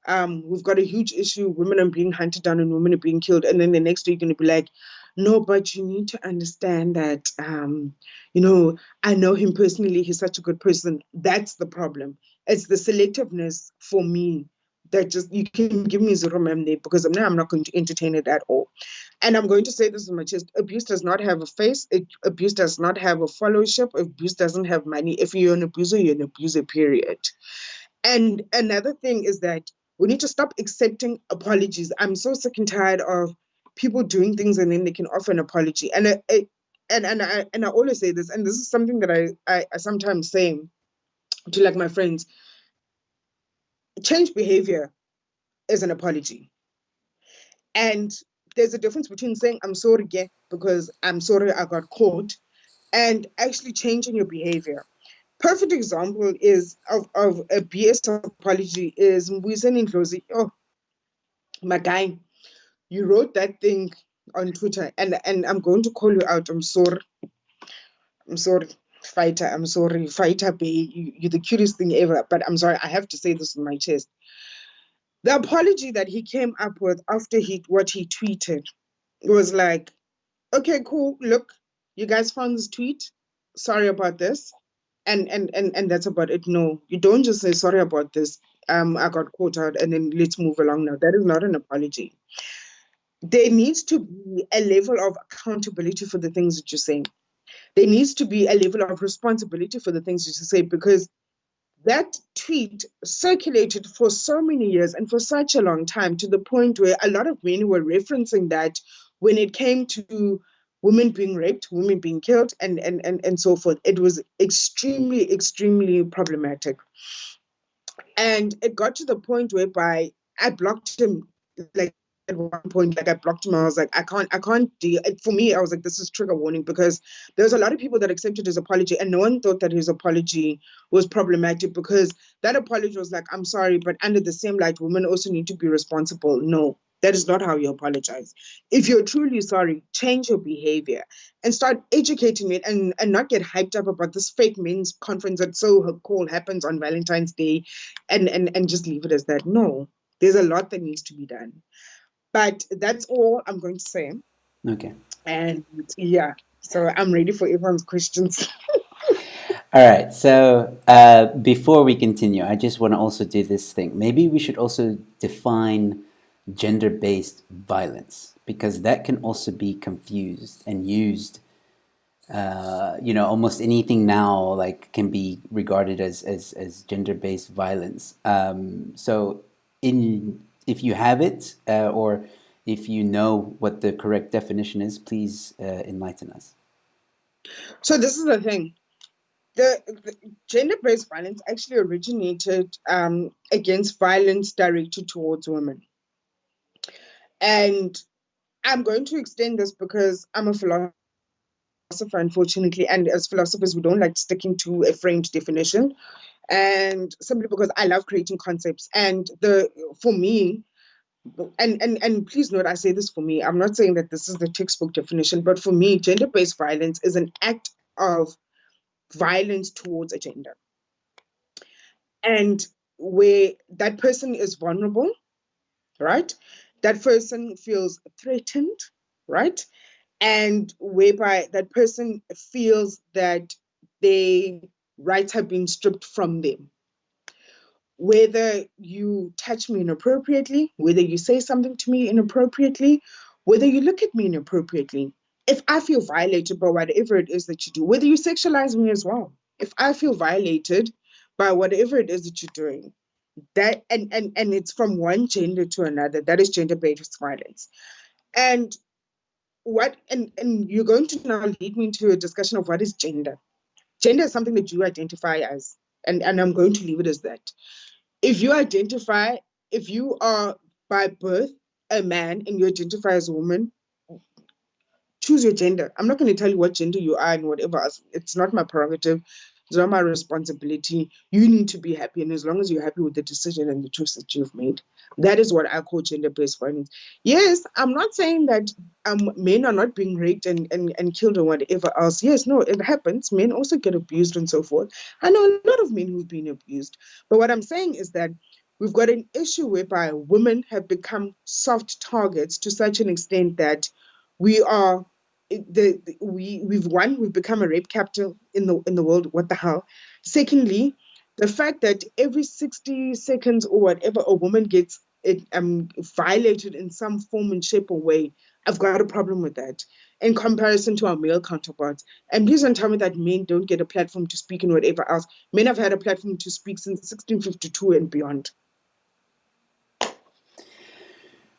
we've got a huge issue, women are being hunted down and women are being killed, and then the next day you're going to be like, no, but you need to understand that, I know him personally, he's such a good person. That's the problem. It's the selectiveness for me that just, you can give me zero mem there, because I'm not going to entertain it at all. And I'm going to say this in my chest: abuse does not have a face. Abuse does not have a followership. Abuse doesn't have money. If you're an abuser, period. And another thing is that we need to stop accepting apologies. I'm so sick and tired of people doing things and then they can offer an apology. And I always say this, and this is something that I sometimes say to like my friends: change behavior is an apology. And there's a difference between saying I'm sorry, yeah, because I'm sorry I got caught, and actually changing your behavior. Perfect example is of a BS apology is Mbuyiseni Ndlozi. Oh my guy, you wrote that thing on Twitter, and I'm going to call you out. I'm sorry, fighter. I'm sorry, fighter. Bay, you're the cutest thing ever. But I'm sorry, I have to say this in my chest. The apology that he came up with after what he tweeted was like, okay, cool. Look, you guys found this tweet. Sorry about this, and that's about it. No, you don't just say sorry about this. I got caught out, and then let's move along now. That is not an apology. There needs to be a level of accountability for the things that you're saying. There needs to be a level of responsibility for the things that you say, because that tweet circulated for so many years and for such a long time, to the point where a lot of men were referencing that when it came to women being raped, women being killed, and so forth. It was extremely, extremely problematic. And it got to the point whereby I blocked him. Like at one point, like I blocked him. I was like, I can't do it. For me, I was like, this is trigger warning, because there's a lot of people that accepted his apology, and no one thought that his apology was problematic, because that apology was like, I'm sorry, but under the same light, women also need to be responsible. No, that is not how you apologize. If you're truly sorry, change your behavior and start educating it, and not get hyped up about this fake men's conference that so called happens on Valentine's Day, and just leave it as that. No, there's a lot that needs to be done. But that's all I'm going to say. Okay. And yeah, so I'm ready for everyone's questions. All right. So before we continue, I just want to also do this thing. Maybe we should also define gender-based violence, because that can also be confused and used. Almost anything now like can be regarded as gender-based violence. So, in if you have it, or if you know what the correct definition is, please enlighten us. So this is the thing. The gender-based violence actually originated against violence directed towards women. And I'm going to extend this because I'm a philosopher, unfortunately, and as philosophers, we don't like sticking to a framed definition. And simply because I love creating concepts. And for me, and please note, I say this for me. I'm not saying that this is the textbook definition, but for me, gender-based violence is an act of violence towards a gender, and where that person is vulnerable, right? That person feels threatened, right? And whereby that person feels that their rights have been stripped from them. Whether you touch me inappropriately, whether you say something to me inappropriately, whether you look at me inappropriately, if I feel violated by whatever it is that you do, whether you sexualize me as well, if I feel violated by whatever it is that you're doing, that and it's from one gender to another, that is gender-based violence. And and you're going to now lead me into a discussion of what is gender. Gender is something that you identify as, and I'm going to leave it as that. If you identify, if you are by birth a man and you identify as a woman, choose your gender. I'm not going to tell you what gender you are and whatever else. It's not my prerogative. It's not my responsibility. You need to be happy. And as long as you're happy with the decision and the choice that you've made, that is what I call gender-based violence. Yes, I'm not saying that men are not being raped and killed or whatever else. Yes, no, it happens. Men also get abused and so forth. I know a lot of men who've been abused. But what I'm saying is that we've got an issue whereby women have become soft targets to such an extent that we are we've become a rape capital in the world. What the hell? Secondly, the fact that every 60 seconds or whatever a woman gets it violated in some form and shape or way, I've got a problem with that in comparison to our male counterparts. And please don't tell me that men don't get a platform to speak and whatever else. Men have had a platform to speak since 1652 and beyond.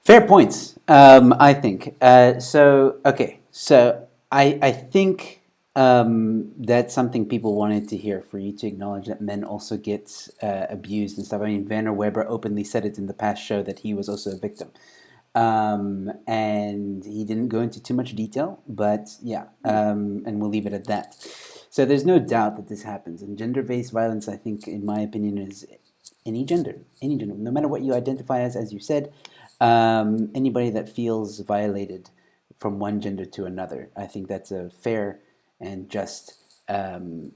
Fair points, I think. I think that's something people wanted to hear, for you to acknowledge that men also get abused and stuff. I mean, Werner Weber openly said it in the past show that he was also a victim. And he didn't go into too much detail, but yeah, and we'll leave it at that. So there's no doubt that this happens. And gender-based violence, I think, in my opinion, is any gender, no matter what you identify as you said, anybody that feels violated from one gender to another. I think that's a fair and just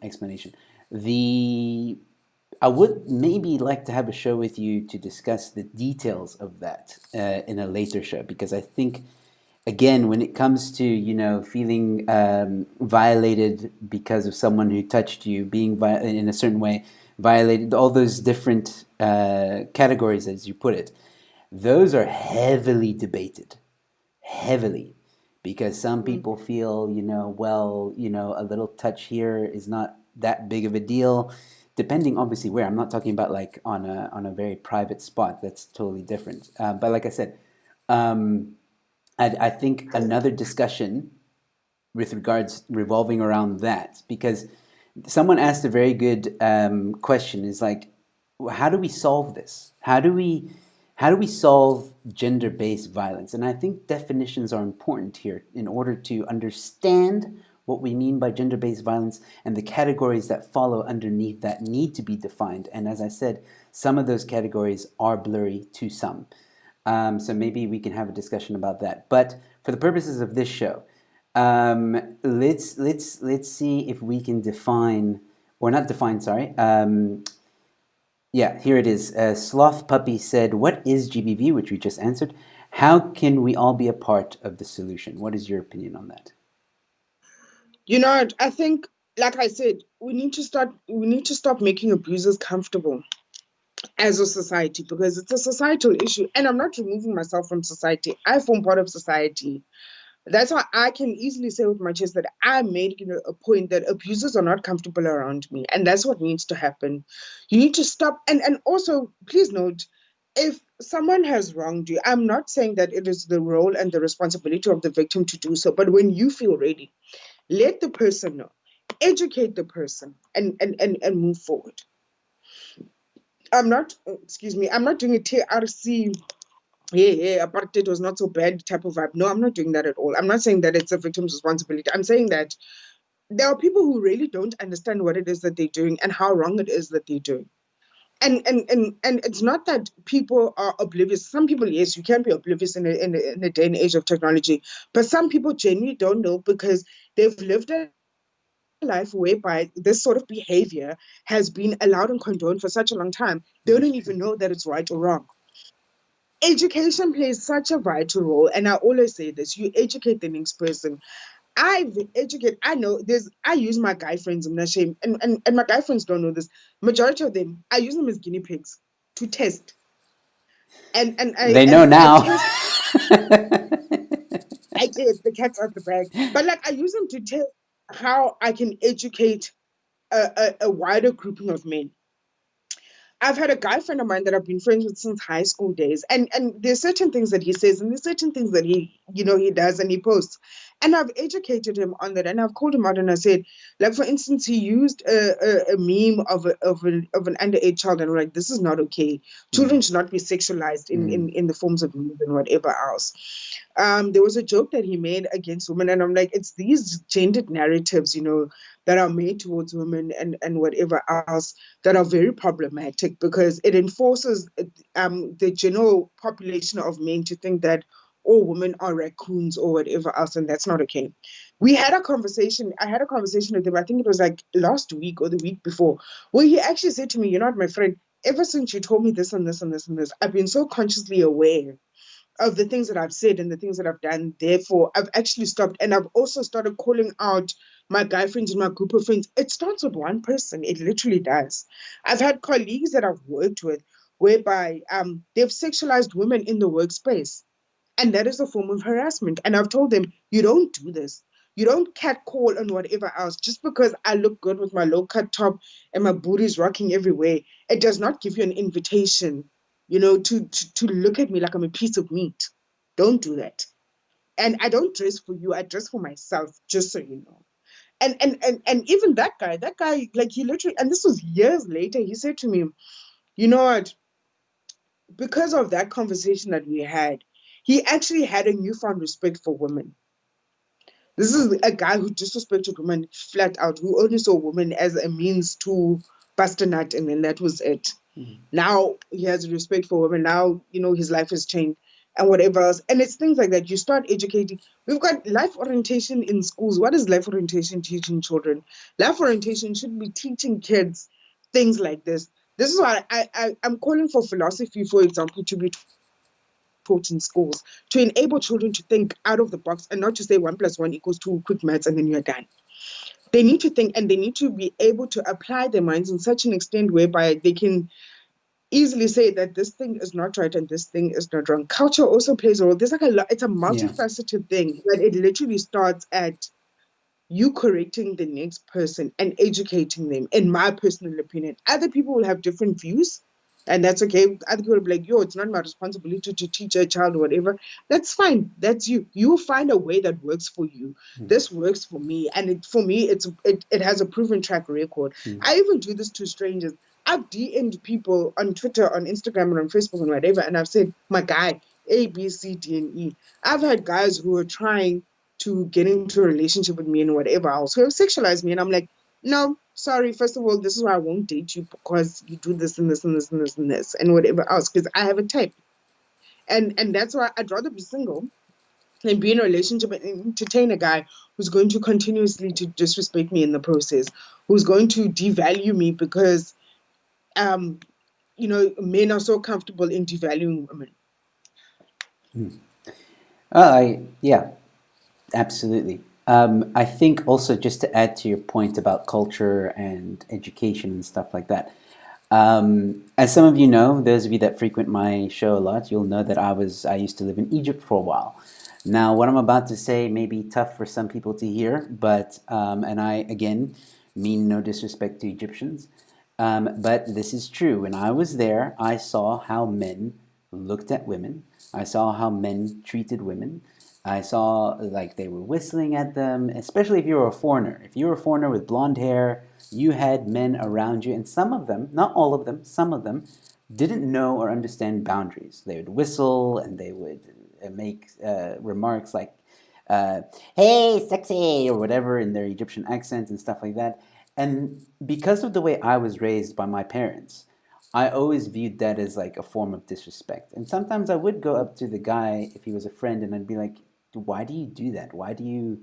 explanation. I would maybe like to have a show with you to discuss the details of that in a later show, because I think, again, when it comes to feeling violated because of someone who touched you, being in a certain way violated, all those different categories, as you put it, those are heavily debated, heavily, because some people feel, a little touch here is not that big of a deal, depending obviously where. I'm not talking about like on a very private spot. That's totally different. But like I said, I think another discussion with regards revolving around that, because someone asked a very good question, is like, how do we solve this? How do we solve gender-based violence? And I think definitions are important here in order to understand what we mean by gender-based violence and the categories that follow underneath that need to be defined. And as I said, some of those categories are blurry to some. So maybe we can have a discussion about that. But for the purposes of this show, let's see if we can define, or not define, sorry. Yeah, here it is. Sloth Puppy said, "What is GBV?" Which we just answered. How can we all be a part of the solution? What is your opinion on that? I think, like I said, we need to stop making abusers comfortable as a society, because it's a societal issue. And I'm not removing myself from society. I form part of society. That's why I can easily say with my chest that I made a point that abusers are not comfortable around me. And that's what needs to happen. You need to stop. And also, please note, if someone has wronged you, I'm not saying that it is the role and the responsibility of the victim to do so. But when you feel ready, let the person know, educate the person, and move forward. I'm not, excuse me, I'm not doing a TRC, hey, apartheid was not so bad type of vibe. No, I'm not doing that at all. I'm not saying that it's a victim's responsibility. I'm saying that there are people who really don't understand what it is that they're doing and how wrong it is that they're doing. And it's not that people are oblivious. Some people, yes, you can be oblivious in a day and age of technology, but some people genuinely don't know because they've lived a life whereby this sort of behavior has been allowed and condoned for such a long time. They don't even know that it's right or wrong. Education plays such a vital role, and I always say this: you educate the next person. I know I use my guy friends, I'm not ashamed, and my guy friends don't know this. Majority of them, I use them as guinea pigs to test. They know I now. test. I did the cat's out the bag, but like I use them to test how I can educate a wider grouping of men. I've had a guy friend of mine that I've been friends with since high school days, and there's certain things that he says, and there's certain things that he does and he posts, and I've educated him on that, and I've called him out, and I said, like for instance, he used a meme of an underage child, and I'm like, this is not okay. Children should not be sexualized in the forms of memes and whatever else. There was a joke that he made against women, and I'm like, it's these gendered narratives, that are made towards women and whatever else that are very problematic, because it enforces the general population of men to think that all women are raccoons or whatever else, and that's not okay. We had a conversation. I had a conversation with him. I think it was like last week or the week before, where he actually said to me, "You're not my friend. Ever since you told me this and this and this and this, I've been so consciously aware of the things that I've said and the things that I've done. Therefore, I've actually stopped. And I've also started calling out my guy friends and my group of friends." It starts with one person. It literally does. I've had colleagues that I've worked with whereby they've sexualized women in the workspace. And that is a form of harassment. And I've told them, you don't do this. You don't catcall and whatever else. Just because I look good with my low cut top and my booty's rocking everywhere, it does not give you an invitation, to look at me like I'm a piece of meat. Don't do that. And I don't dress for you. I dress for myself, just so you know. And even that guy, like he literally, and this was years later, he said to me, you know what? Because of that conversation that we had, he actually had a newfound respect for women. This is a guy who disrespected women flat out, who only saw women as a means to bust a nut, and then that was it. Mm. Now he has respect for women. Now, his life has changed and whatever else. And it's things like that. You start educating. We've got life orientation in schools. What is life orientation teaching children? Life orientation should be teaching kids things like this. This is why I'm calling for philosophy, for example, to be taught in schools to enable children to think out of the box and not to say 1+1 = 2, quick maths, and then you're done. They need to think, and they need to be able to apply their minds in such an extent whereby they can easily say that this thing is not right and this thing is not wrong. Culture also plays a role. There's like a lot, it's a Yeah. multifaceted thing, but it literally starts at you correcting the next person and educating them, in my personal opinion. Other people will have different views, and that's okay. Other people will be like, yo, it's not my responsibility to teach a child or whatever. That's fine. That's you. You find a way that works for you. Mm. This works for me. And for me, it has a proven track record. Mm. I even do this to strangers. I've DM'd people on Twitter, on Instagram, and on Facebook and whatever, and I've said, my guy, A, B, C, D, and E. I've had guys who are trying to get into a relationship with me and whatever else, who have sexualized me. And I'm like, no, sorry, first of all, this is why I won't date you, because you do this and this and this and this and this and whatever else, because I have a type. And that's why I'd rather be single and be in a relationship and entertain a guy who's going to continuously to disrespect me in the process, who's going to devalue me because men are so comfortable in devaluing women. Mm. Yeah, absolutely. I think also, just to add to your point about culture and education and stuff like that, as some of you know, those of you that frequent my show a lot, you'll know that I used to live in Egypt for a while. Now, what I'm about to say may be tough for some people to hear, but and I again mean no disrespect to Egyptians, but this is true. When I was there, I saw how men looked at women. I saw how men treated women. I saw like they were whistling at them, especially if you were a foreigner. If you were a foreigner with blonde hair, you had men around you, and some of them, not all of them, some of them didn't know or understand boundaries. They would whistle and they would make remarks like, hey, sexy, or whatever in their Egyptian accent and stuff like that. And because of the way I was raised by my parents, I always viewed that as like a form of disrespect. And sometimes I would go up to the guy if he was a friend and I'd be like, why do you do that? Why do you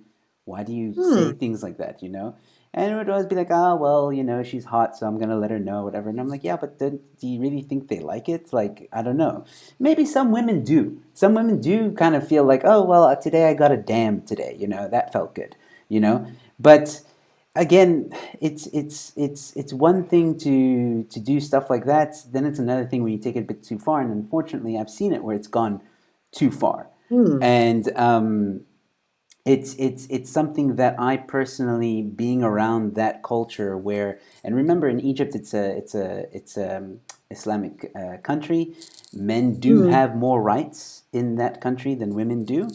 say Hmm. things like that, you know? And it would always be like, oh, well, she's hot, so I'm gonna let her know, whatever. And I'm like, yeah, but then, do you really think they like it? Like, I don't know. Maybe some women do. Some women do kind of feel like, oh, well, today I got a damn today, that felt good, you know? But again, it's one thing to do stuff like that. Then it's another thing when you take it a bit too far. And unfortunately, I've seen it where it's gone too far. Hmm. And it's something that I personally, being around that culture where, and remember, in Egypt, it's a Islamic country. Men do Hmm. have more rights in that country than women do.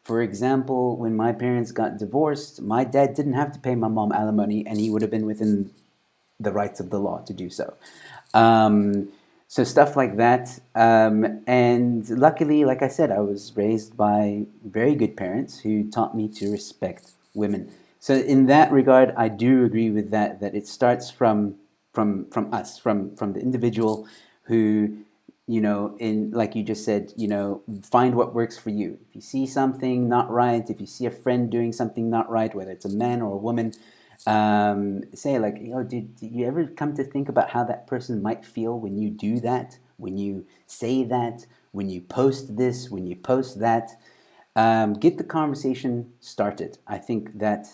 For example, when my parents got divorced, my dad didn't have to pay my mom alimony, and he would have been within the rights of the law to do so. Um, so stuff like that. And luckily, like I said, I was raised by very good parents who taught me to respect women. So in that regard, I do agree with that. That it starts from us, from the individual who, in like you just said, find what works for you. If you see something not right, if you see a friend doing something not right, whether it's a man or a woman, say like, did you ever come to think about how that person might feel when you do that, when you say that, when you post this, when you post that? Get the conversation started. I think that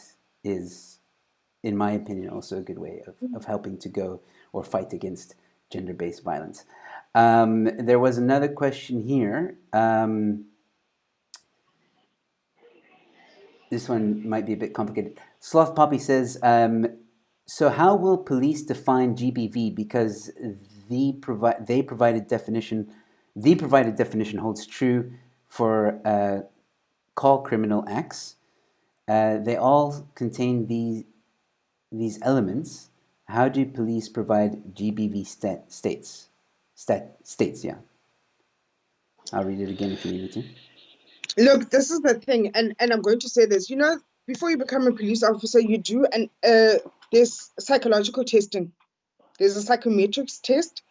is, in my opinion, also a good way of helping to go or fight against gender-based violence. There was another question here. This one might be a bit complicated. Sloth Poppy says, so how will police define GBV? Because the provided definition holds true for call criminal acts. They all contain these elements. How do police provide GBV states? States, yeah. I'll read it again if you need me to. Look, this is the thing, and I'm going to say this. Before you become a police officer, you do there's psychological testing. There's a psychometrics test,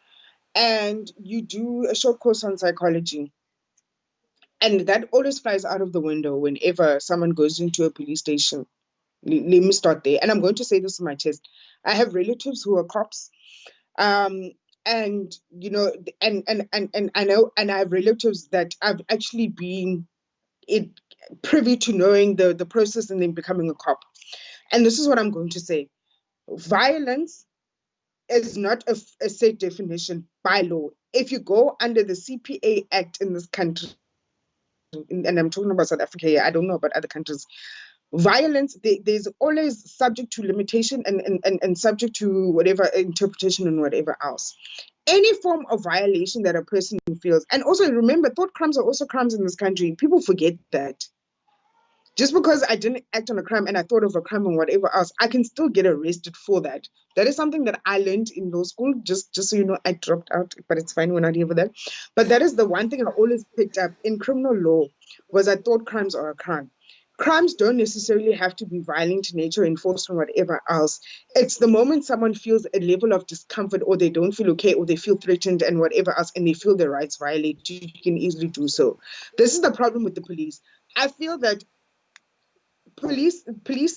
and you do a short course on psychology. And that always flies out of the window whenever someone goes into a police station. Let me start there. And I'm going to say this in my chest. I have relatives who are cops. And I know, and I have relatives that I've actually been privy to knowing the process and then becoming a cop. And this is what I'm going to say. Violence is not a set definition by law. If you go under the CPA Act in this country, and I'm talking about South Africa here, I don't know about other countries, violence, there's always subject to limitation and subject to whatever interpretation and whatever else. Any form of violation that a person feels, and also remember, thought crimes are also crimes in this country. People forget that. Just because I didn't act on a crime and I thought of a crime and whatever else, I can still get arrested for that. That is something that I learned in law school. Just so you know, I dropped out, but it's fine. We're not here for that. But that is the one thing I always picked up in criminal law, was I thought crimes are a crime. Crimes don't necessarily have to be violent in nature, enforced or whatever else. It's the moment someone feels a level of discomfort, or they don't feel okay, or they feel threatened and whatever else, and they feel their rights violated, you can easily do so. This is the problem with the police. I feel that police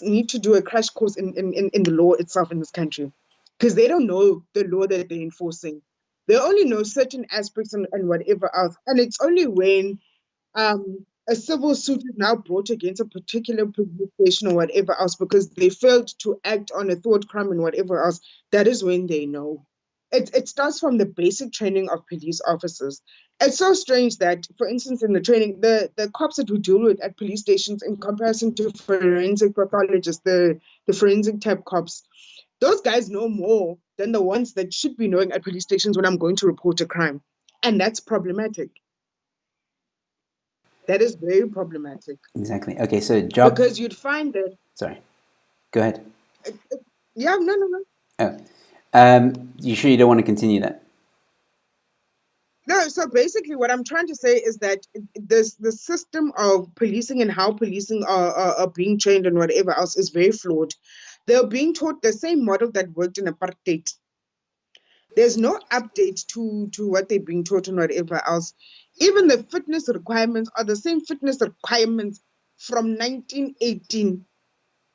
need to do a crash course in the law itself in this country, because they don't know the law that they're enforcing. They only know certain aspects and whatever else. And it's only when a civil suit is now brought against a particular police station or whatever else because they failed to act on a thought crime and whatever else, that is when they know. It starts from the basic training of police officers. It's so strange that, for instance, in the training, the cops that we deal with at police stations in comparison to forensic pathologists, the forensic type cops, those guys know more than the ones that should be knowing at police stations when I'm going to report a crime. And that's problematic. That is very problematic. Exactly. Okay, so job... Because you'd find that... Sorry. Go ahead. Yeah, no. Oh. You sure you don't want to continue that? No, so basically what I'm trying to say is that the system of policing and how policing are being trained and whatever else is very flawed. They're being taught the same model that worked in apartheid. There's no update to what they're being taught and whatever else. Even the fitness requirements are the same fitness requirements from 1918.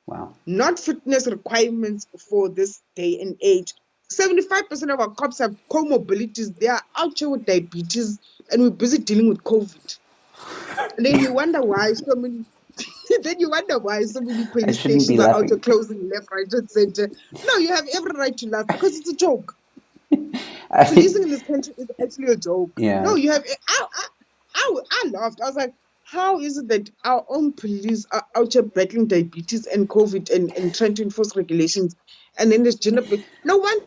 Wow. Not fitness requirements for this day and age. 75% of our cops have comorbidities. They are out here with diabetes, and we're busy dealing with COVID. And then you wonder why so many. Then you wonder why so many police stations are out here closing left, right, and center. No, you have every right to laugh because it's a joke. Policing in this country is actually a joke. Yeah. No, you have. I laughed. I was like, how is it that our own police are out here battling diabetes and COVID and trying to enforce regulations, and then there's gender? No wonder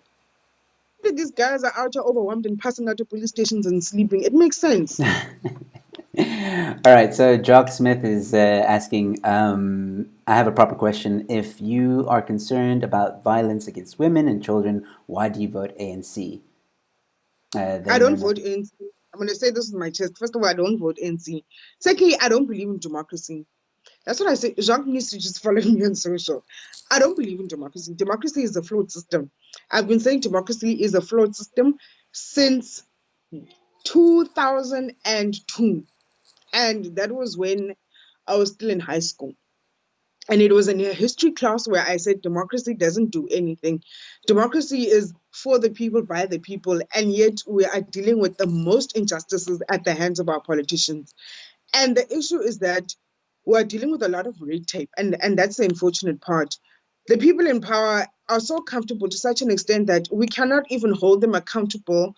these guys are out here overwhelmed and passing out to police stations and sleeping. It makes sense. All right, so Jock Smith is asking, I have a proper question. If you are concerned about violence against women and children, why do you vote ANC? I don't vote ANC. I'm going to say this in my chest. First of all, I don't vote ANC. Secondly, I don't believe in democracy. That's what I say. Jacques needs to just follow me on social. I don't believe in democracy. Democracy is a flawed system. I've been saying democracy is a flawed system since 2002. And that was when I was still in high school. And it was in a history class where I said democracy doesn't do anything. Democracy is for the people, by the people. And yet we are dealing with the most injustices at the hands of our politicians. And the issue is that we're dealing with a lot of red tape. And that's the unfortunate part. The people in power are so comfortable to such an extent that we cannot even hold them accountable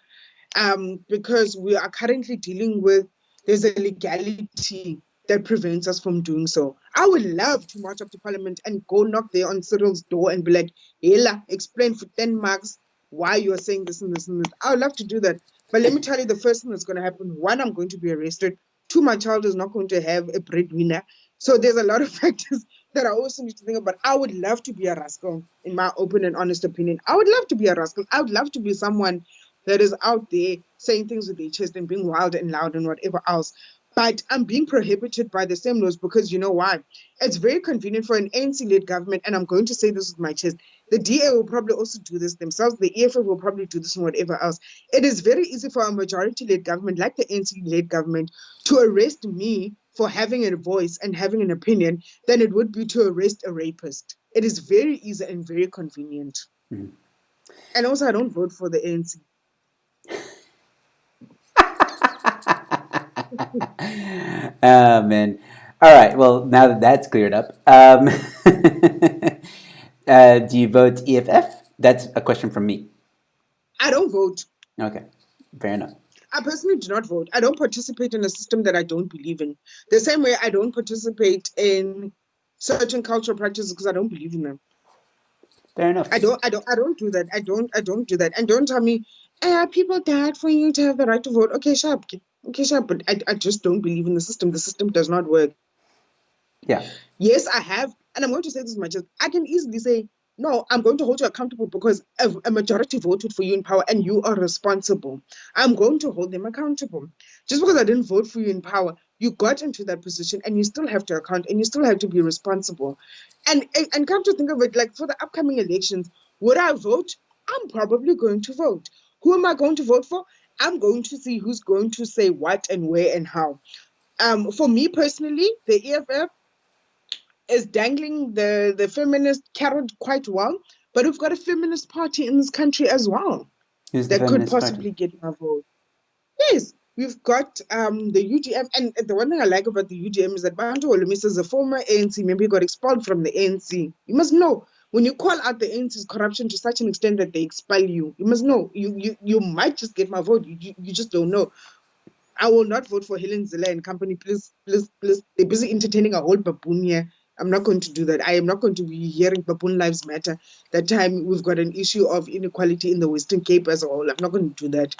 because we are currently dealing with, there's a legality that prevents us from doing so. I would love to march up to Parliament and go knock there on Cyril's door and be like, Hela, explain for 10 marks why you are saying this and this and this. I would love to do that. But let me tell you the first thing that's going to happen. One, I'm going to be arrested. Two, my child is not going to have a breadwinner. So there's a lot of factors that I also need to think about. I would love to be a rascal, in my open and honest opinion. I would love to be a rascal. I would love to be someone that is out there saying things with their chest and being wild and loud and whatever else. But I'm being prohibited by the same laws because you know why? It's very convenient for an ANC-led government, and I'm going to say this with my chest. The DA will probably also do this themselves. The EFF will probably do this and whatever else. It is very easy for a majority-led government, like the ANC-led government, to arrest me for having a voice and having an opinion than it would be to arrest a rapist. It is very easy and very convenient. Mm. And also, I don't vote for the ANC. Oh, man. All right. Well, now that that's cleared up, do you vote EFF? That's a question from me. I don't vote. Okay. Fair enough. I personally do not vote. I don't participate in a system that I don't believe in. The same way I don't participate in certain cultural practices because I don't believe in them. Fair enough. I don't do that. I don't do that. And don't tell me, people died for you to have the right to vote. Okay, sharp. Okay, sharp. But I just don't believe in the system. The system does not work. Yeah. Yes, I have, and I'm going to say this much. I can easily say, no, I'm going to hold you accountable because a majority voted for you in power and you are responsible. I'm going to hold them accountable. Just because I didn't vote for you in power, you got into that position and you still have to account and you still have to be responsible. And come to think of it, like for the upcoming elections, would I vote? I'm probably going to vote. Who am I going to vote for? I'm going to see who's going to say what and where and how. For me personally, the EFF is dangling the feminist carrot quite well, but we've got a feminist party in this country as well Who's the that could feminist possibly party? get my vote. Yes, we've got the UDM, and the one thing I like about the UDM is that Bantu Olumis is a former ANC member. He got expelled from the ANC. You must know when you call out the ANC's corruption to such an extent that they expel you. You must know you might just get my vote. You just don't know. I will not vote for Helen Zille and company. Please, please, please. They're busy entertaining a whole baboon here. I'm not going to do that. I am not going to be hearing Baboon Lives Matter. That time we've got an issue of inequality in the Western Cape as a whole. I'm not going to do that.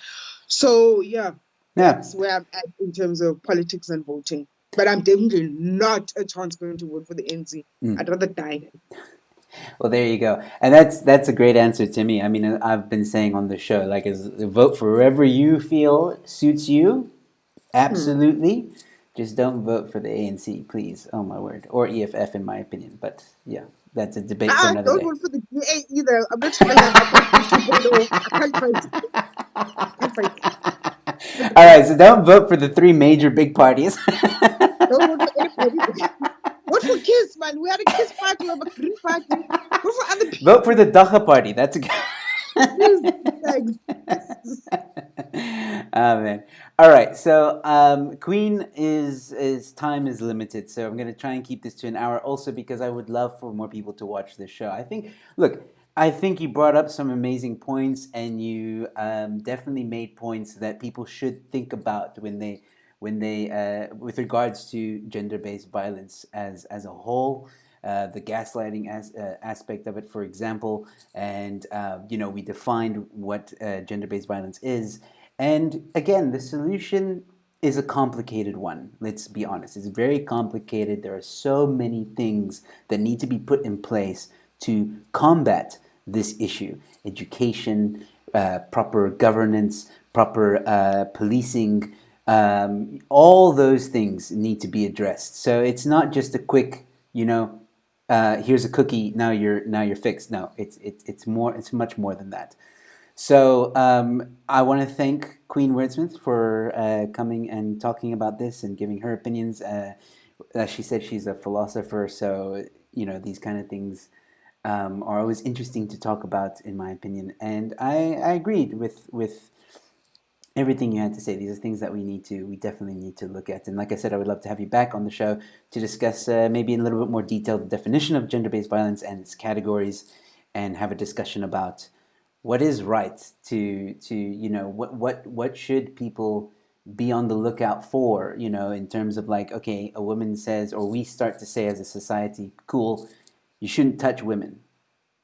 So, yeah, Yeah. that's where I'm at in terms of politics and voting. But I'm definitely not a chance going to vote for the NC. I'd rather die. Well, there you go, and that's a great answer to me. I mean, I've been saying on the show, like, is vote for whoever you feel suits you. Absolutely, just don't vote for the ANC, please. Oh my word, or EFF, in my opinion. But yeah, that's a debate for another Don't day. vote for the DA either. I'm not trying to apartheid 2.0. I can't fight. I can't fight. All right, so don't vote for the three major big parties. Don't vote for anybody. Vote for Kiss, man. We had a Kiss party. We have a Green party. Vote for other Vote for people. the Dacha party. That's a good. Please, thanks. Oh man! All right, so Queen is time is limited, so I'm gonna try and keep this to an hour. Also, because I would love for more people to watch this show. I think you brought up some amazing points, and you definitely made points that people should think about when they with regards to gender-based violence as a whole. The gaslighting aspect of it, for example, and we defined what gender-based violence is. And again, the solution is a complicated one. Let's be honest; it's very complicated. There are so many things that need to be put in place to combat this issue: education, proper governance, proper policing. All those things need to be addressed. So it's not just a quick, here's a cookie. Now you're fixed. No, it's more. It's much more than that. So I want to thank Queen Wordsmith for coming and talking about this and giving her opinions. As she said, she's a philosopher, so these kind of things are always interesting to talk about, in my opinion. And I agreed with everything you had to say. These are things that we definitely need to look at. And like I said, I would love to have you back on the show to discuss maybe in a little bit more detail the definition of gender-based violence and its categories, and have a discussion about what is right to what should people be on the lookout for, in terms of like, okay, a woman says, or we start to say as a society, cool, you shouldn't touch women.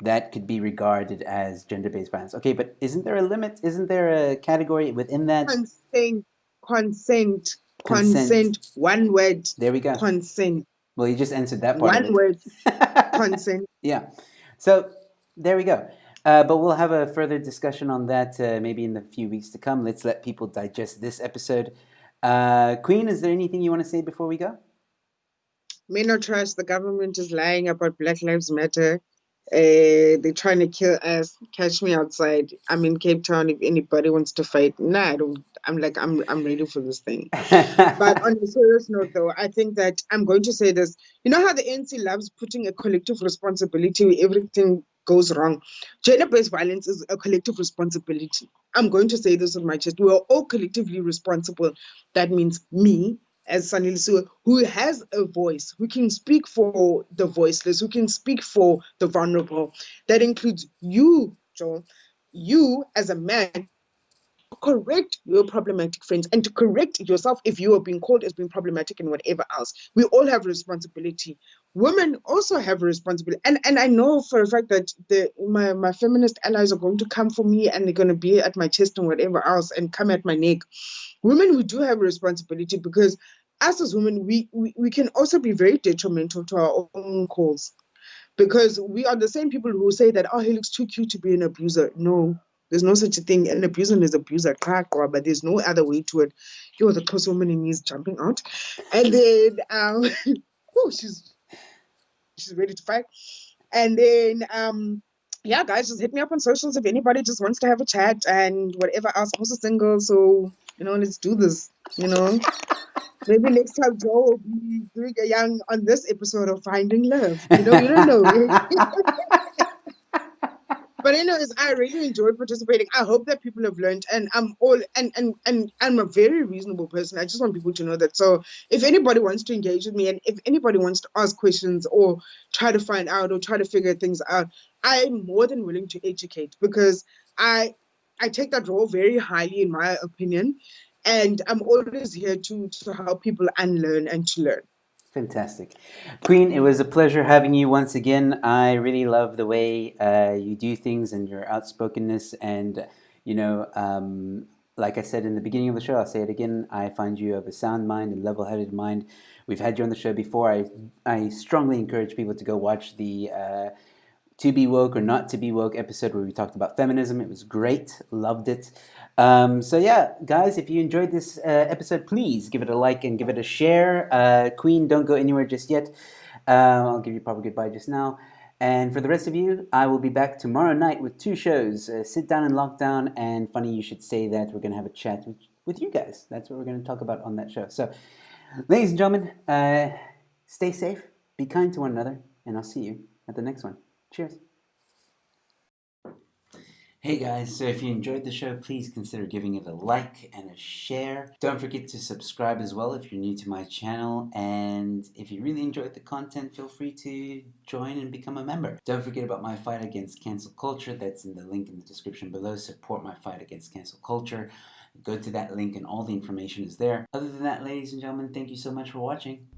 That could be regarded as gender-based violence. Okay, but isn't there a limit? Isn't there a category within that? Consent, consent, Consent. consent. One word. There we go. Consent. Well, you just answered that part of One it. word. Consent. Yeah. So there we go. But we'll have a further discussion on that maybe in the few weeks to come. Let's let people digest this episode. Queen, is there anything you want to say before we go? May not trust the government is lying about Black Lives Matter. They're trying to kill us. Catch me outside. I'm in Cape Town. If anybody wants to fight, nah, I don't. I'm ready for this thing. But on a serious note, though, I think that I'm going to say this. You know how the ANC loves putting a collective responsibility where everything goes wrong. Gender-based violence is a collective responsibility. I'm going to say this on my chest. We are all collectively responsible. That means me, as Sanil Sue, who has a voice, who can speak for the voiceless, who can speak for the vulnerable. That includes you, Joel, you as a man, correct your problematic friends and to correct yourself if you are being called as being problematic and whatever else. We all have a responsibility. Women also have a responsibility. And I know for a fact that my feminist allies are going to come for me and they're going to be at my chest and whatever else and come at my neck. Women, we do have a responsibility because us as women, we can also be very detrimental to our own cause. Because we are the same people who say that, oh, he looks too cute to be an abuser. No, there's no such a thing. An abuser is abuser, but there's no other way to it. You're the close woman in me is jumping out. And then oh, she's ready to fight. And then yeah, guys, just hit me up on socials if anybody just wants to have a chat and whatever else. I'm also single, so let's do this. Maybe next time Joe will be doing a young on this episode of Finding Love. You don't know. But anyways, I really enjoyed participating. I hope that people have learned, and I'm a very reasonable person. I just want people to know that. So if anybody wants to engage with me, and if anybody wants to ask questions or try to find out or try to figure things out, I'm more than willing to educate because I take that role very highly in my opinion, and I'm always here to help people unlearn and to learn. Fantastic. Queen, it was a pleasure having you once again. I really love the way you do things and your outspokenness. And, like I said in the beginning of the show, I'll say it again, I find you have a sound mind and level-headed mind. We've had you on the show before. I strongly encourage people to go watch the To Be Woke or Not To Be Woke episode where we talked about feminism. It was great. Loved it. So yeah, guys, if you enjoyed this episode, please give it a like and give it a share. Queen, don't go anywhere just yet. I'll give you a proper goodbye just now. And for the rest of you, I will be back tomorrow night with 2 shows, Sit Down and Lockdown, and Funny You Should Say That. We're going to have a chat with you guys. That's what we're going to talk about on that show. So, ladies and gentlemen, stay safe, be kind to one another, and I'll see you at the next one. Cheers. Hey guys, so if you enjoyed the show, please consider giving it a like and a share. Don't forget to subscribe as well if you're new to my channel. And if you really enjoyed the content, feel free to join and become a member. Don't forget about my fight against cancel culture. That's in the link in the description below. Support my fight against cancel culture. Go to that link and all the information is there. Other than that, ladies and gentlemen, thank you so much for watching.